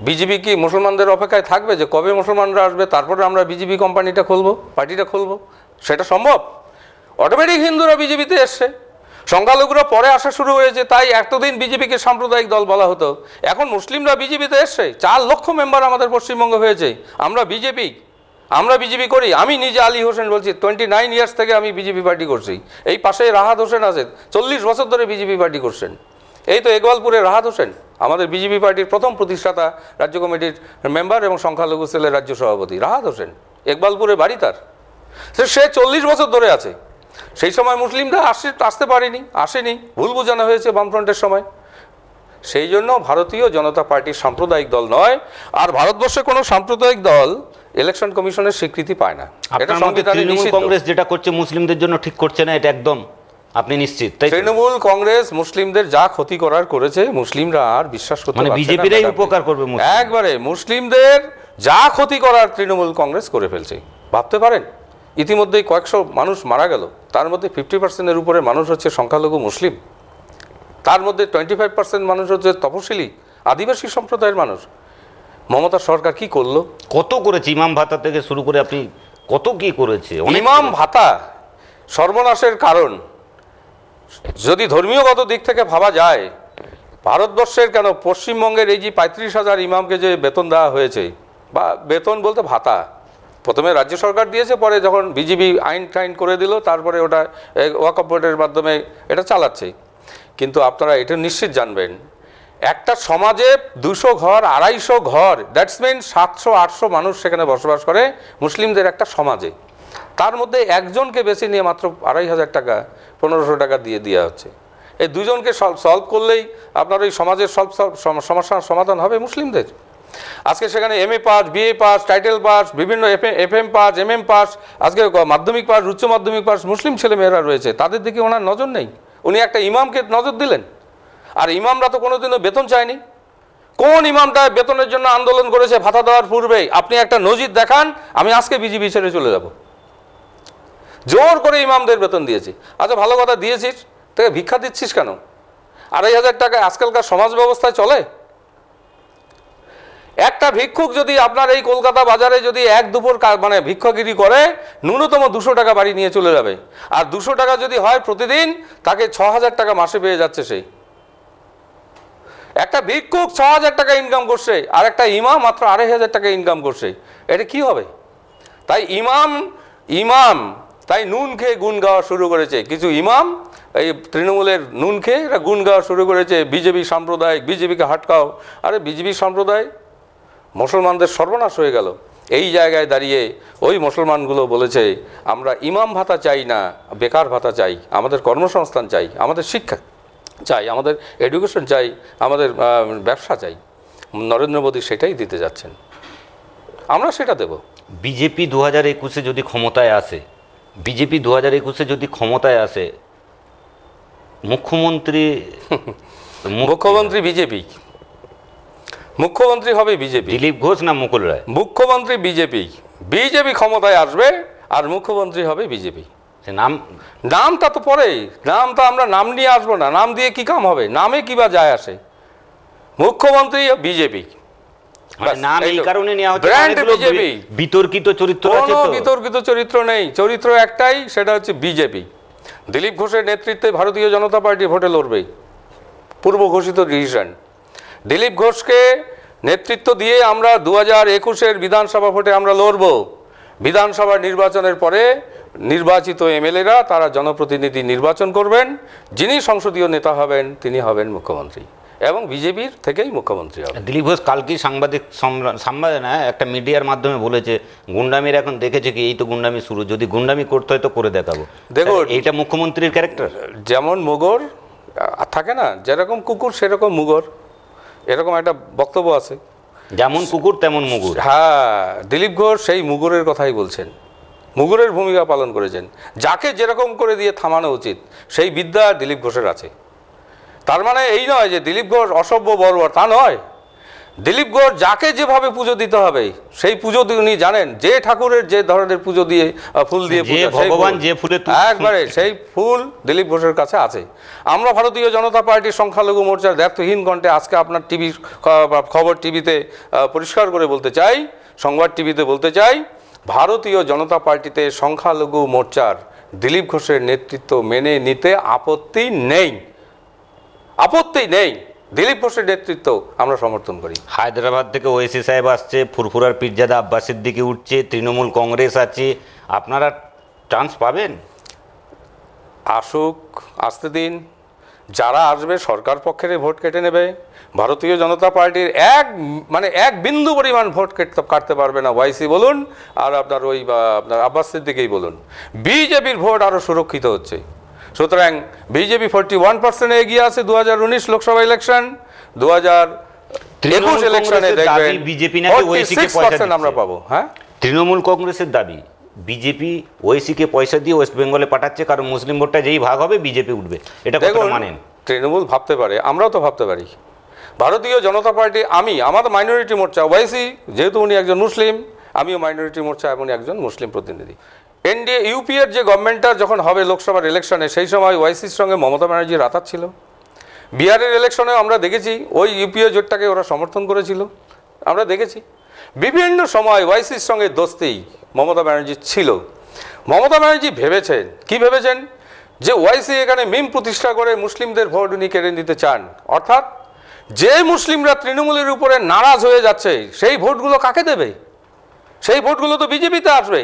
বিজেপি কি মুসলমানদের অপেক্ষায় থাকবে যে কবে মুসলমানরা আসবে তারপরে আমরা বিজেপি কোম্পানিটা খুলবো, পার্টিটা খুলবো? সেটা সম্ভব? অটোমেটিক হিন্দুরা বিজেপিতে এসছে, সংখ্যালঘুরা পরে আসা শুরু হয়েছে, তাই এতদিন বিজেপিকে সাম্প্রদায়িক দল বলা হতো। এখন মুসলিমরা বিজেপিতে এসছে, 4 লক্ষ মেম্বার আমাদের পশ্চিমবঙ্গ হয়েছে। আমরা বিজেপি করি। আমি নিজে আলী হোসেন বলছি, 29 ইয়ার্স থেকে আমি বিজেপি পার্টি করছি। এই পাশে রাহাত হোসেন আছেন, 40 বছর ধরে বিজেপি পার্টি করছেন। এই তো ইকবালপুরে রাহাত হোসেন, আমাদের বিজেপি পার্টির প্রথম প্রতিষ্ঠাতা, রাজ্য কমিটির মেম্বার এবং সংখ্যালঘু সেলের রাজ্য সভাপতি রাহাত হোসেন। ইকবালপুরে বাড়ি তার। সে 40 বছর ধরে আছে। সেই সময় মুসলিমরা আসতে আসেনি, ভুল বোঝানো হয়েছে বামফ্রন্টের সময়। সেই জন্য ভারতীয় জনতা পার্টি সাম্প্রদায়িক দল নয়। আর ভারতবর্ষে কোনো সাম্প্রদায়িক দল ইলেকশন কমিশনের স্বীকৃতি পায় না। এটা সংবিধানে নিষিদ্ধ। কংগ্রেস যেটা করছে মুসলিমদের জন্য ঠিক করছে না, এটা একদম আপনি নিশ্চিত? তাই তৃণমূল কংগ্রেস মুসলিমদের যা ক্ষতি করার করেছে, মুসলিমরা আর বিশ্বাস করতে পারছে না। বিজেপিরাই উপকার করবে একবারে। মুসলিমদের যা ক্ষতি করার তৃণমূল কংগ্রেস করে ফেলছে, ভাবতে পারেন। ইতিমধ্যেই কয়েকশো মানুষ মারা গেল, তার মধ্যে 50%-এর উপরে মানুষ হচ্ছে সংখ্যালঘু মুসলিম, তার মধ্যে 25% মানুষ হচ্ছে তপশিলি আদিবাসী সম্প্রদায়ের মানুষ। মমতা সরকার কি করলো? কত করেছে? ইমাম ভাতা থেকে শুরু করে আপনি কত কি করেছে? ইমাম ভাতা সর্বনাশের কারণ। যদি ধর্মীয়গত দিক থেকে ভাবা যায়, ভারতবর্ষের কেন পশ্চিমবঙ্গের এই যে 35,000 ইমামকে যে বেতন দেওয়া হয়েছে, বা বেতন বলতে ভাতা, প্রথমে রাজ্য সরকার দিয়েছে, পরে যখন বিজেপি আইন টাইন করে দিল, তারপরে ওটা ওয়াকফ বোর্ডের মাধ্যমে এটা চালাচ্ছে। কিন্তু আপনারা এটা নিশ্চিত জানবেন, একটা সমাজে 200 ঘর, 250 ঘর, দ্যাটস মিন 700-800 মানুষ সেখানে বসবাস করে মুসলিমদের একটা সমাজে। তার মধ্যে একজনকে বেছে নিয়ে মাত্র 2,500 টাকা, 1500 টাকা দিয়ে দেওয়া হচ্ছে। এই দুজনকে সলভ করলেই আপনার ওই সমাজের সব সমস্যার সমাধান হবে মুসলিমদের। আজকে সেখানে MA pass, BA pass, title pass, বিভিন্ন FM পাস, MM পাস, আজকে মাধ্যমিক পাস, উচ্চ মাধ্যমিক পাস মুসলিম ছেলেমেয়েরা রয়েছে। তাদের দিকে ওনার নজর নেই। উনি একটা ইমামকে নজর দিলেন। আর ইমামরা তো কোনোদিনও বেতন চায়নি। কোন ইমামটা বেতনের জন্য আন্দোলন করেছে ভাতা দেওয়ার পূর্বে? আপনি একটা নজির দেখান, আমি আজকে বিজেপি ছেড়ে চলে যাব। জোর করে ইমামদের বেতন দিয়েছি। আচ্ছা, ভালো কথা দিয়েছিস, তোকে ভিক্ষা দিচ্ছিস কেন? 2,500 টাকায় আজকালকার সমাজ ব্যবস্থায় চলে? একটা ভিক্ষুক যদি আপনার এই কলকাতা বাজারে যদি এক দুপুর মানে ভিক্ষাগিরি করে, ন্যূনতম 200 টাকা বাড়ি নিয়ে চলে যাবে। আর 200 টাকা যদি হয় প্রতিদিন, তাকে 6,000 টাকা মাসে পেয়ে যাচ্ছে। সেই একটা ভিক্ষুক 6,000 টাকা ইনকাম করছে, আর একটা ইমাম মাত্র 2,500 টাকা ইনকাম করছে। এটা কি হবে? তাই ইমাম তাই নুন খেয়ে গুণ গাওয়া শুরু করেছে কিছু ইমাম, এই তৃণমূলের নুন খেয়ে এরা গুণ গাওয়া শুরু করেছে, বিজেপি সাম্প্রদায়িক, বিজেপিকে হাটকাও। আরে বিজেপি সম্প্রদায়, মুসলমানদের সর্বনাশ হয়ে গেল। এই জায়গায় দাঁড়িয়ে ওই মুসলমানগুলো বলেছে আমরা ইমাম ভাতা চাই না, বেকার ভাতা চাই, আমাদের কর্মসংস্থান চাই, আমাদের শিক্ষা চাই, আমাদের এডুকেশন চাই, আমাদের ব্যবসা চাই। নরেন্দ্র মোদী সেটাই দিতে যাচ্ছেন, আমরা সেটা দেব। বিজেপি 2021-এ যদি ক্ষমতায় আসে, বিজেপি 2021-এ যদি ক্ষমতায় আসে, মুখ্যমন্ত্রী বিজেপি, মুখ্যমন্ত্রী হবে বিজেপি। দিলীপ ঘোষ না মুকুল রায়? মুখ্যমন্ত্রী বিজেপি, বিজেপি ক্ষমতায় আসবে আর মুখ্যমন্ত্রী হবে বিজেপি। নাম, নামটা তো পরেই, নামটা আমরা নাম নিয়ে আসবো না, নাম দিয়ে কি কাম হবে, নামে কি বা যায় আসে। মুখ্যমন্ত্রী বিজেপি, নাম এই কারণে নেওয়া হচ্ছে ব্র্যান্ড বিজেপি। বিতর্কিত চরিত্র আছে তো? বিতর্কিত চরিত্র নেই, চরিত্র একটাই, সেটা হচ্ছে বিজেপি। দিলীপ ঘোষের নেতৃত্বে ভারতীয় জনতা পার্টি ভোটে লড়বে, পূর্ব ঘোষিত ডিসিশন। দিলীপ ঘোষকে নেতৃত্ব দিয়ে আমরা 2021-এর বিধানসভা ভোটে আমরা লড়ব। বিধানসভা নির্বাচনের পরে নির্বাচিত এমএলএরা তারা জনপ্রতিনিধি নির্বাচন করবেন, যিনি সংসদীয় নেতা হবেন তিনি হবেন মুখ্যমন্ত্রী, এবং বিজেপির থেকেই মুখ্যমন্ত্রী হবে। দিলীপ ঘোষ কালকেই সাংবাদিক না একটা মিডিয়ার মাধ্যমে বলেছে গুন্ডামির এখন দেখেছে কি এই তো গুন্ডামি শুরু, যদি গুন্ডামি করতে হয় তো করে দেখাবো। দেখুন এইটা মুখ্যমন্ত্রীর ক্যারেক্টার। যেমন মুগর থাকে না, যেরকম কুকুর সেরকম মুগর, এরকম একটা বক্তব্য আছে। যেমন কুকুর তেমন মুগুর। হ্যাঁ, দিলীপ ঘোষ সেই মুগুরের কথাই বলছেন, মুগুরের ভূমিকা পালন করেছেন। যাকে যেরকম করে দিয়ে থামানো উচিত সেই বিদ্যা দিলীপ ঘোষের আছে। তার মানে এই নয় যে দিলীপ ঘোষ অসভ্য বর্বর, তা নয়। দিলীপ ঘোষ যাকে যেভাবে পুজো দিতে হবে সেই পুজো উনি জানেন, যে ঠাকুরের যে ধরনের পুজো দিয়ে ফুল দিয়ে ভগবান যে ফুলে একবারে সেই ফুল দিলীপ ঘোষের কাছে আছে। আমরা ভারতীয় জনতা পার্টির সংখ্যালঘু মোর্চার দ্ব্যর্থহীন কণ্ঠে আজকে আপনার টিভির খবর টিভিতে পরিষ্কার করে বলতে চাই, সংবাদ টিভিতে বলতে চাই, ভারতীয় জনতা পার্টিতে সংখ্যালঘু মোর্চার দিলীপ ঘোষের নেতৃত্ব মেনে নিতে আপত্তি নেই, আপত্তি নেই। দিলীপ ঘোষের নেতৃত্ব আমরা সমর্থন করি। হায়দ্রাবাদ থেকে ওয়েসি সাহেব আসছে, ফুরফুরার পীরজাদা আব্বাসের দিকে উঠছে, তৃণমূল কংগ্রেস আছে, আপনারা চান্স পাবেন? আসুক, আসতে দিন। যারা আসবে সরকার পক্ষের ভোট কেটে নেবে। ভারতীয় জনতা পার্টির এক বিন্দু পরিমাণ ভোট কাটতে পারবে না ওয়াইসি বলুন আর আপনার আপনার আব্বাস সিদ্দিকীই বলুন। বিজেপির ভোট আরও সুরক্ষিত হচ্ছে। সুতরাং বিজেপি 41% এগিয়ে আছে 2019 লোকসভা ইলেকশন, 2021 ইলেকশনে দেখবেন বিজেপি নাকি ওয়েসিকে পয়সা দিচ্ছে। আমরা পাবো। হ্যাঁ, তৃণমূল কংগ্রেসের দাবি বিজেপি ওয়েসিকে পয়সা দিয়ে ওয়েস্ট বেঙ্গলে পাঠাচ্ছে, কারণ মুসলিম ভোটটা যেই ভাগ হবে বিজেপি উঠবে। এটা কতটা মানেন? তৃণমূল ভাবতে পারে, আমরাও তো ভাবতে পারি। ভারতীয় জনতা পার্টি, আমাদের মাইনরিটি মোর্চা, ওয়াইসি যেহেতু উনি একজন মুসলিম, আমিও মাইনরিটি মোর্চা এবং একজন মুসলিম প্রতিনিধি। এনডিএ ইউপিএর যে গভর্নমেন্টটা যখন হবে লোকসভার ইলেকশনে, সেই সময় ওয়াইসির সঙ্গে মমতা ব্যানার্জির আতাত ছিল। বিহারের ইলেকশনেও আমরা দেখেছি ওই ইউপিএ জোটটাকে ওরা সমর্থন করেছিল, আমরা দেখেছি। বিভিন্ন সময় ওয়াইসির সঙ্গে দোস্তি মমতা ব্যানার্জি ছিল। মমতা ব্যানার্জি ভেবেছেন, কি ভেবেছেন, যে ওয়াইসি এখানে মিম প্রতিষ্ঠা করে মুসলিমদের ভোট উনি কেড়ে নিতে চান। অর্থাৎ যে মুসলিমরা তৃণমূলের উপরে নারাজ হয়ে যাচ্ছে সেই ভোটগুলো কাকে দেবে? সেই ভোটগুলো তো বিজেপিতে আসবে।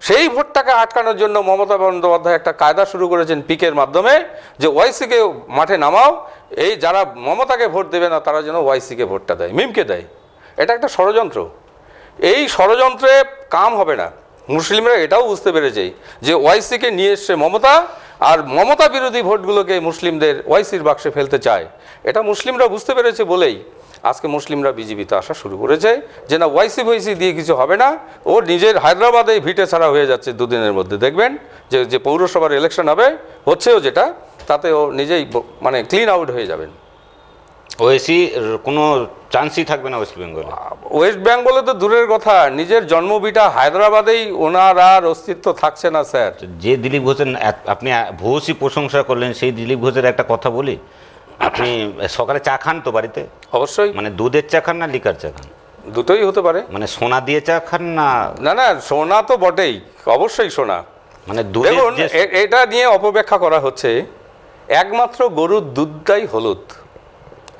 সেই ভোটটাকে আটকানোর জন্য মমতা বন্দ্যোপাধ্যায় একটা কায়দা শুরু করেছেন পিকের মাধ্যমে, যে ওয়াইসিকে মাঠে নামাও, এই যারা মমতাকে ভোট দেবে না তারা যেন ওয়াইসিকে ভোটটা দেয়, মিমকে দেয়। এটা একটা ষড়যন্ত্র। এই ষড়যন্ত্রে কাম হবে না। মুসলিমরা এটাও বুঝতে পেরেছে যে ওয়াইসিকে নিয়ে এসছে মমতা, আর মমতা বিরোধী ভোটগুলোকে মুসলিমদের ওয়াইসির বাক্সে ফেলতে চায়। এটা মুসলিমরা বুঝতে পেরেছে বলেই আজকে মুসলিমরা বিজেপিতে আসা শুরু করেছে, যে না ওয়াইসি দিয়ে কিছু হবে না। ও নিজের হায়দ্রাবাদে ভিটে ছাড়া হয়ে যাচ্ছে দুদিনের মধ্যে। দেখবেন যে পৌরসভার ইলেকশন হচ্ছেও যেটা, তাতে ও নিজেই ক্লিন আউট হয়ে যাবেন। ওয়েসি কোনো চান্সই থাকবে না ওয়েস্ট বেঙ্গলে। ওয়েস্ট বেঙ্গলে তো দূরের কথা, নিজের জন্মভিটা হায়দ্রাবাদেই ওনার আর অস্তিত্ব থাকছে না স্যার। যে দিলীপ ঘোষের আপনি ভূয়সী প্রশংসা করলেন, সেই দিলীপ ঘোষের একটা কথা বলি, আপনি সকালে চা খান তো বাড়িতে? অবশ্যই। দুধের চা খান না লিকার চা খান? দুটোই হতে পারে। সোনা দিয়ে চা খান না? না, সোনা তো বটেই, অবশ্যই সোনা। দেখুন, এটা নিয়ে অপব্যাখ্যা করা হচ্ছে। একমাত্র গরুর দুধটাই হলুদ,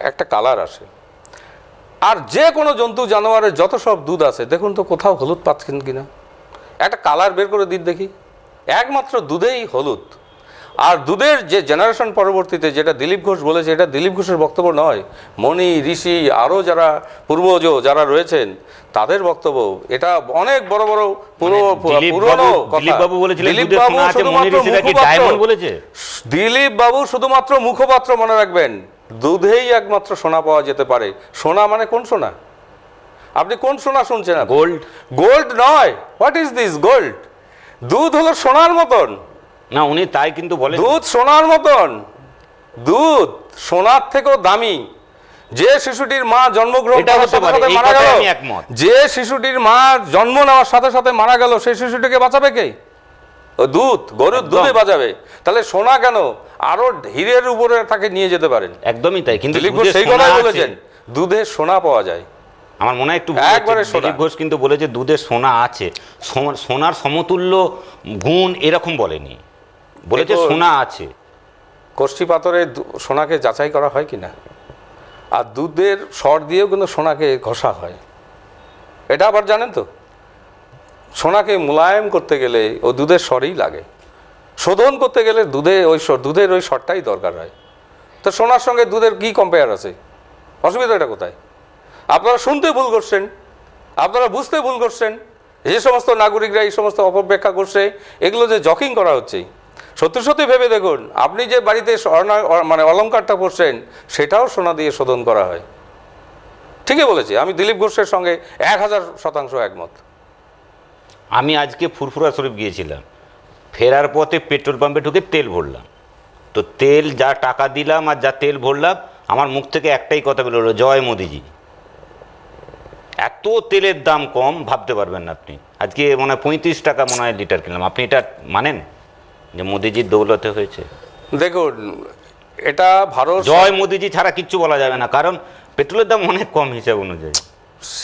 একটা কালার আসে। আর যে কোনো জন্তু জানোয়ারের যত সব দুধ আছে দেখুন তো কোথাও হলুদ পাচ্ছেন কিনা, একটা কালার বের করে দিন দেখি। একমাত্র দুধেই হলুদ। আর দুধের যে জেনারেশন পরবর্তীতে যেটা দিলীপ ঘোষ বলেছে, এটা দিলীপ ঘোষের বক্তব্য নয়, মণি ঋষি আরও যারা পূর্বজ যারা রয়েছেন তাদের বক্তব্য। এটা অনেক বড় বড় পুরনো দিলীপ বাবু শুধুমাত্র মুখপাত্র, মনে রাখবেন দুধেই একমাত্র সোনা পাওয়া যেতে পারে। সোনা মানে কোন সোনা? আপনি কোন সোনা শুনছেন? গোল্ড। গোল্ড নয়। What is this gold? দুধ হলো সোনার মতন। না, উনি তাই কিন্তু বলেন দুধ সোনার মতন, দুধ সোনার থেকেও দামি। যে শিশুটির মা জন্মগ্রহণ করার সাথে সাথে মারা গেল, যে শিশুটির মা জন্ম নেওয়ার সাথে সাথে মারা গেল, সেই শিশুটিকে বাঁচাবে কে? ও দুধ, গরুর দুধে বাঁচাবে। তাহলে সোনা কেন? আরো হীরের উপরে তাকে নিয়ে যেতে পারেন। একদমই তাই। কিন্তু দিলীপ ঘোষ সেই কথাই বলেছেন, দুধে সোনা পাওয়া যায়। আমার মনে হয় একটু দিলীপ ঘোষ কিন্তু বলেছে দুধে সোনা আছে, সোনার সমতুল্য গুণ এরকম বলেনি, বলেছে সোনা আছে। কষ্টি পাথরে সোনাকে যাচাই করা হয় কিনা, আর দুধের সর দিয়েও কিন্তু সোনাকে ঘষা হয়। এটা আবার জানেন তো, সোনাকে মোলায়েম করতে গেলে ও দুধের সরই লাগে, শোধন করতে গেলে দুধের ওই সরটাই দরকার হয়। তো সোনার সঙ্গে দুধের কি কম্পেয়ার আছে? অসুবিধাটা কোথায়? আপনারা শুনতে ভুল করছেন, আপনারা বুঝতে ভুল করছেন। যে সমস্ত নাগরিকরা এই সমস্ত অপব্যাখ্যা করছে, এগুলো যে জকিং করা হচ্ছে, সত্যি সত্যি ভেবে দেখুন, আপনি যে বাড়িতে মানে অলংকারটা পরছেন সেটাও সোনা দিয়ে শোধন করা হয়। ঠিকই বলেছি, আমি দিলীপ ঘোষের সঙ্গে 1000% একমত। আমি আজকে ফুরফুরা শরীফ গিয়েছিলাম, ফেরার পথে পেট্রোল পাম্পে ঢুকে তেল ভরলাম, তো তেল যা টাকা দিলাম আর যা তেল ভরলাম, আমার মুখ থেকে একটাই কথা বেরোলো, জয় মোদিজি। এত তেলের দাম কম ভাবতে পারবেন না আপনি। আজকে মনে হয় 35 টাকা মনে হয় লিটার কিনলাম। আপনি এটা মানেন যে মোদিজির দৌলতে হয়েছে? দেখুন, এটা ভারত, জয় মোদিজি ছাড়া কিচ্ছু বলা যাবে না, কারণ পেট্রোলের দাম অনেক কম হিসাব অনুযায়ী।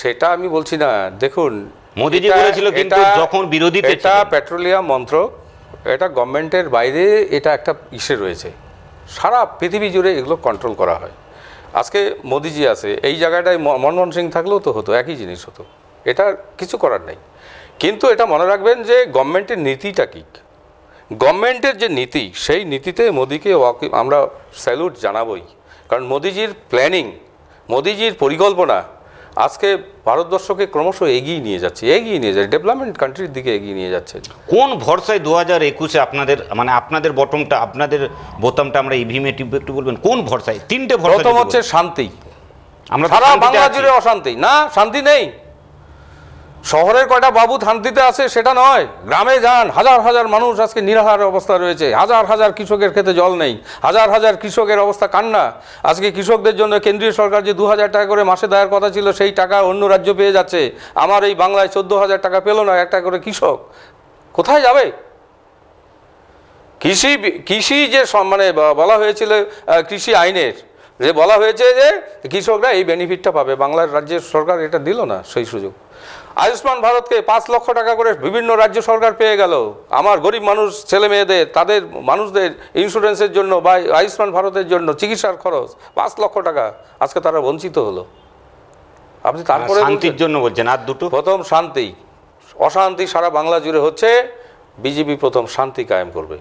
সেটা আমি বলছি না। দেখুন, মোদিজি বলেছিল কিন্তু যখন বিরোধীতে এটা পেট্রোলিয়াম মন্ত্রক, এটা গভর্নমেন্টের বাইরে, এটা একটা ইসে রয়েছে, সারা পৃথিবী জুড়ে এগুলো কন্ট্রোল করা হয়। আজকে মোদিজি আছে এই জায়গাটায়, মনমোহন সিং থাকলেও তো হতো, একই জিনিস হতো। এটা কিছু করার নেই। কিন্তু এটা মনে রাখবেন যে গভর্নমেন্টের নীতিটা কী, গভর্নমেন্টের যে নীতি, সেই নীতিতে মোদিকে আমরা স্যালুট জানাবই। কারণ মোদিজির প্ল্যানিং, মোদিজির পরিকল্পনা আজকে ভারতবর্ষকে ক্রমশ এগিয়ে নিয়ে যাচ্ছে, ডেভেলপমেন্ট কান্ট্রির দিকে এগিয়ে নিয়ে যাচ্ছে। কোন ভরসায় 2021-এ আপনাদের, মানে আপনাদের বটমটা, আপনাদের বোতামটা আমরা ইভিএমে টিপব, একটু বলবেন কোন ভরসায়? 3টে ভরসা। প্রথম হচ্ছে শান্তি। আমরা সারা বাংলা জুড়ে অশান্তি না, শান্তি নেই। শহরের কয়টা বাবু শান্তিতে আছে সেটা নয়, গ্রামে যান, হাজার হাজার মানুষ আজকে নিরাহার অবস্থা রয়েছে, হাজার হাজার কৃষকের খেতে জল নেই, হাজার হাজার কৃষকের অবস্থা কান্না। আজকে কৃষকদের জন্য কেন্দ্রীয় সরকার যে 2000 টাকা করে মাসে দেওয়ার কথা ছিল, সেই টাকা অন্য রাজ্য পেয়ে যাচ্ছে। আমার এই বাংলায় 14,000 টাকা পেল না একটা করে কৃষক, কোথায় যাবে? কৃষি যে মানে বলা হয়েছিল, কৃষি আইনের যে বলা হয়েছে যে কৃষকরা এই বেনিফিটটা পাবে, বাংলার রাজ্যের সরকার এটা দিল না সেই সুযোগ। আয়ুষ্মান ভারতকে 5 লক্ষ টাকা করে বিভিন্ন রাজ্য সরকার পেয়ে গেল, আমার গরিব মানুষ ছেলে মেয়েদের, তাদের মানুষদের ইন্স্যুরেন্সের জন্য বা আয়ুষ্মান ভারতের জন্য চিকিৎসার খরচ 5 লক্ষ টাকা, আজকে তারা বঞ্চিত হলো। আপনি তারপরে শান্তির জন্য বলছেন, আর দুটো। প্রথম শান্তি, অশান্তি সারা বাংলা জুড়ে হচ্ছে, বিজেপি প্রথম শান্তি কায়েম করবে।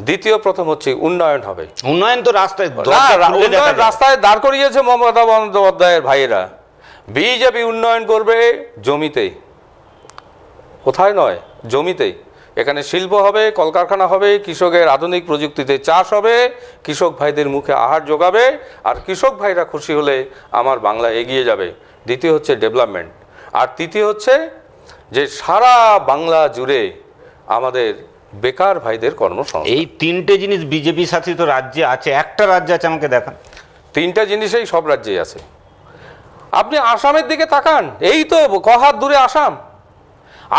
দ্বিতীয় প্রথম হচ্ছে উন্নয়ন হবে। উন্নয়ন তো রাস্তায়, রাস্তায় দাঁড় করিয়েছে মমতা বন্দ্যোপাধ্যায়ের ভাইয়েরা। বিজেপি উন্নয়ন করবে জমিতে, কোথায় নয়, জমিতে। এখানে শিল্প হবে, কলকারখানা হবে, কৃষকের আধুনিক প্রযুক্তিতে চাষ হবে, কৃষক ভাইদের মুখে আহার যোগাবে, আর কৃষক ভাইরা খুশি হলে আমার বাংলা এগিয়ে যাবে। দ্বিতীয় হচ্ছে ডেভেলপমেন্ট। আর তৃতীয় হচ্ছে যে সারা বাংলা জুড়ে আমাদের বেকার ভাইদের কর্মসংস্থান। এই 3টে জিনিস বিজেপি শাসিত রাজ্যে আছে, একটা রাজ্য আছে আমাকে দেখান। 3টা জিনিসই সব রাজ্যেই আছে। আপনি আসামের দিকে তাকান, এই তো কহাত দূরে আসাম।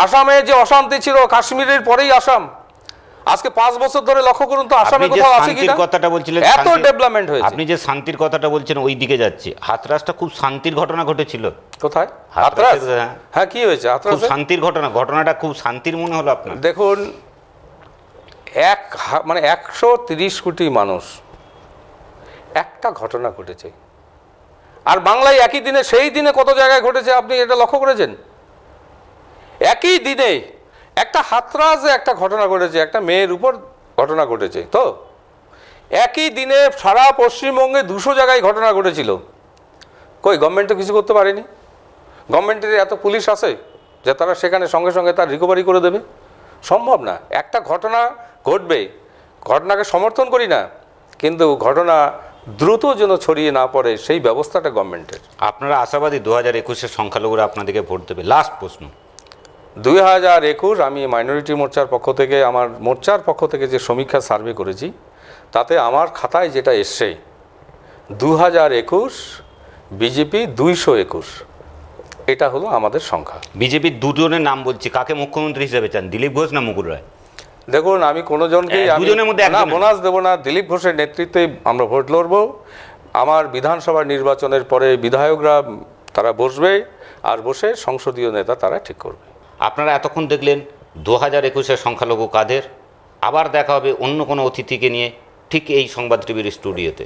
আসামে যে অশান্তি ছিল, কাশ্মীরের পরেই আসাম। আজকে 5 বছর ধরে লক্ষ্য করুন তো আসামে কোথাও আছে কিনা? কথাটা বলছিলেন, এত ডেভেলপমেন্ট হয়েছে। আপনি যে শান্তির কথাটা বলছেন ওই দিকে যাচ্ছে, হাতরাসটা খুব শান্তির ঘটনা ঘটেছিল। কোথায় হাতরাস? হ্যাঁ, কি হয়েছে হাতরাস? শান্তির ঘটনাটা খুব শান্তির মনে হলো আপনার? দেখুন, 130 কোটি মানুষ, একটা ঘটনা ঘটেছে। আর বাংলায় একই দিনে, সেই দিনে কত জায়গায় ঘটেছে আপনি এটা লক্ষ্য করেছেন? একই দিনে একটা হাতরাজে একটা ঘটনা ঘটেছে, একটা মেয়ের উপর ঘটনা ঘটেছে, তো একই দিনে সারা পশ্চিমবঙ্গে 200 জায়গায় ঘটনা ঘটেছিল। কই গভর্নমেন্ট তো কিছু করতে পারেনি। গভর্নমেন্টের এত পুলিশ আছে যে তারা সেখানে সঙ্গে সঙ্গে তার রিকভারি করে দেবে? সম্ভব না। একটা ঘটনা ঘটবে, ঘটনাকে সমর্থন করি না, কিন্তু ঘটনা দ্রুত যেন ছড়িয়ে না পড়ে সেই ব্যবস্থাটা গভর্নমেন্টের। আপনারা আশাবাদী 2021-এর সংখ্যালঘুরা আপনাদেরকে ভোট দেবে? লাস্ট প্রশ্ন। 2021 আমি মাইনরিটি মোর্চার পক্ষ থেকে, আমার মোর্চার পক্ষ থেকে যে সমীক্ষা সার্ভে করেছি তাতে আমার খাতায় যেটা এসছে 2021 বিজেপি 221, এটা হলো আমাদের সংখ্যা। বিজেপির দুজনের নাম বলছি, কাকে মুখ্যমন্ত্রী হিসেবে চান, দিলীপ ঘোষ না মুকুল রায়? দেখুন, আমি কোনো জনকেই দুজনের মধ্যে না একজনের। বোনাস দেবো না। দিলীপ ঘোষের নেতৃত্বে আমরা ভোট লড়ব। আমার বিধানসভা নির্বাচনের পরে বিধায়করা তারা বসবে, আর বসে সংসদীয় নেতা তারা ঠিক করবে। আপনারা এতক্ষণ দেখলেন 2021-এর সংখ্যালঘু কাদের। আবার দেখা হবে অন্য কোনো অতিথিকে নিয়ে ঠিক এই সংবাদ টিভির স্টুডিওতে।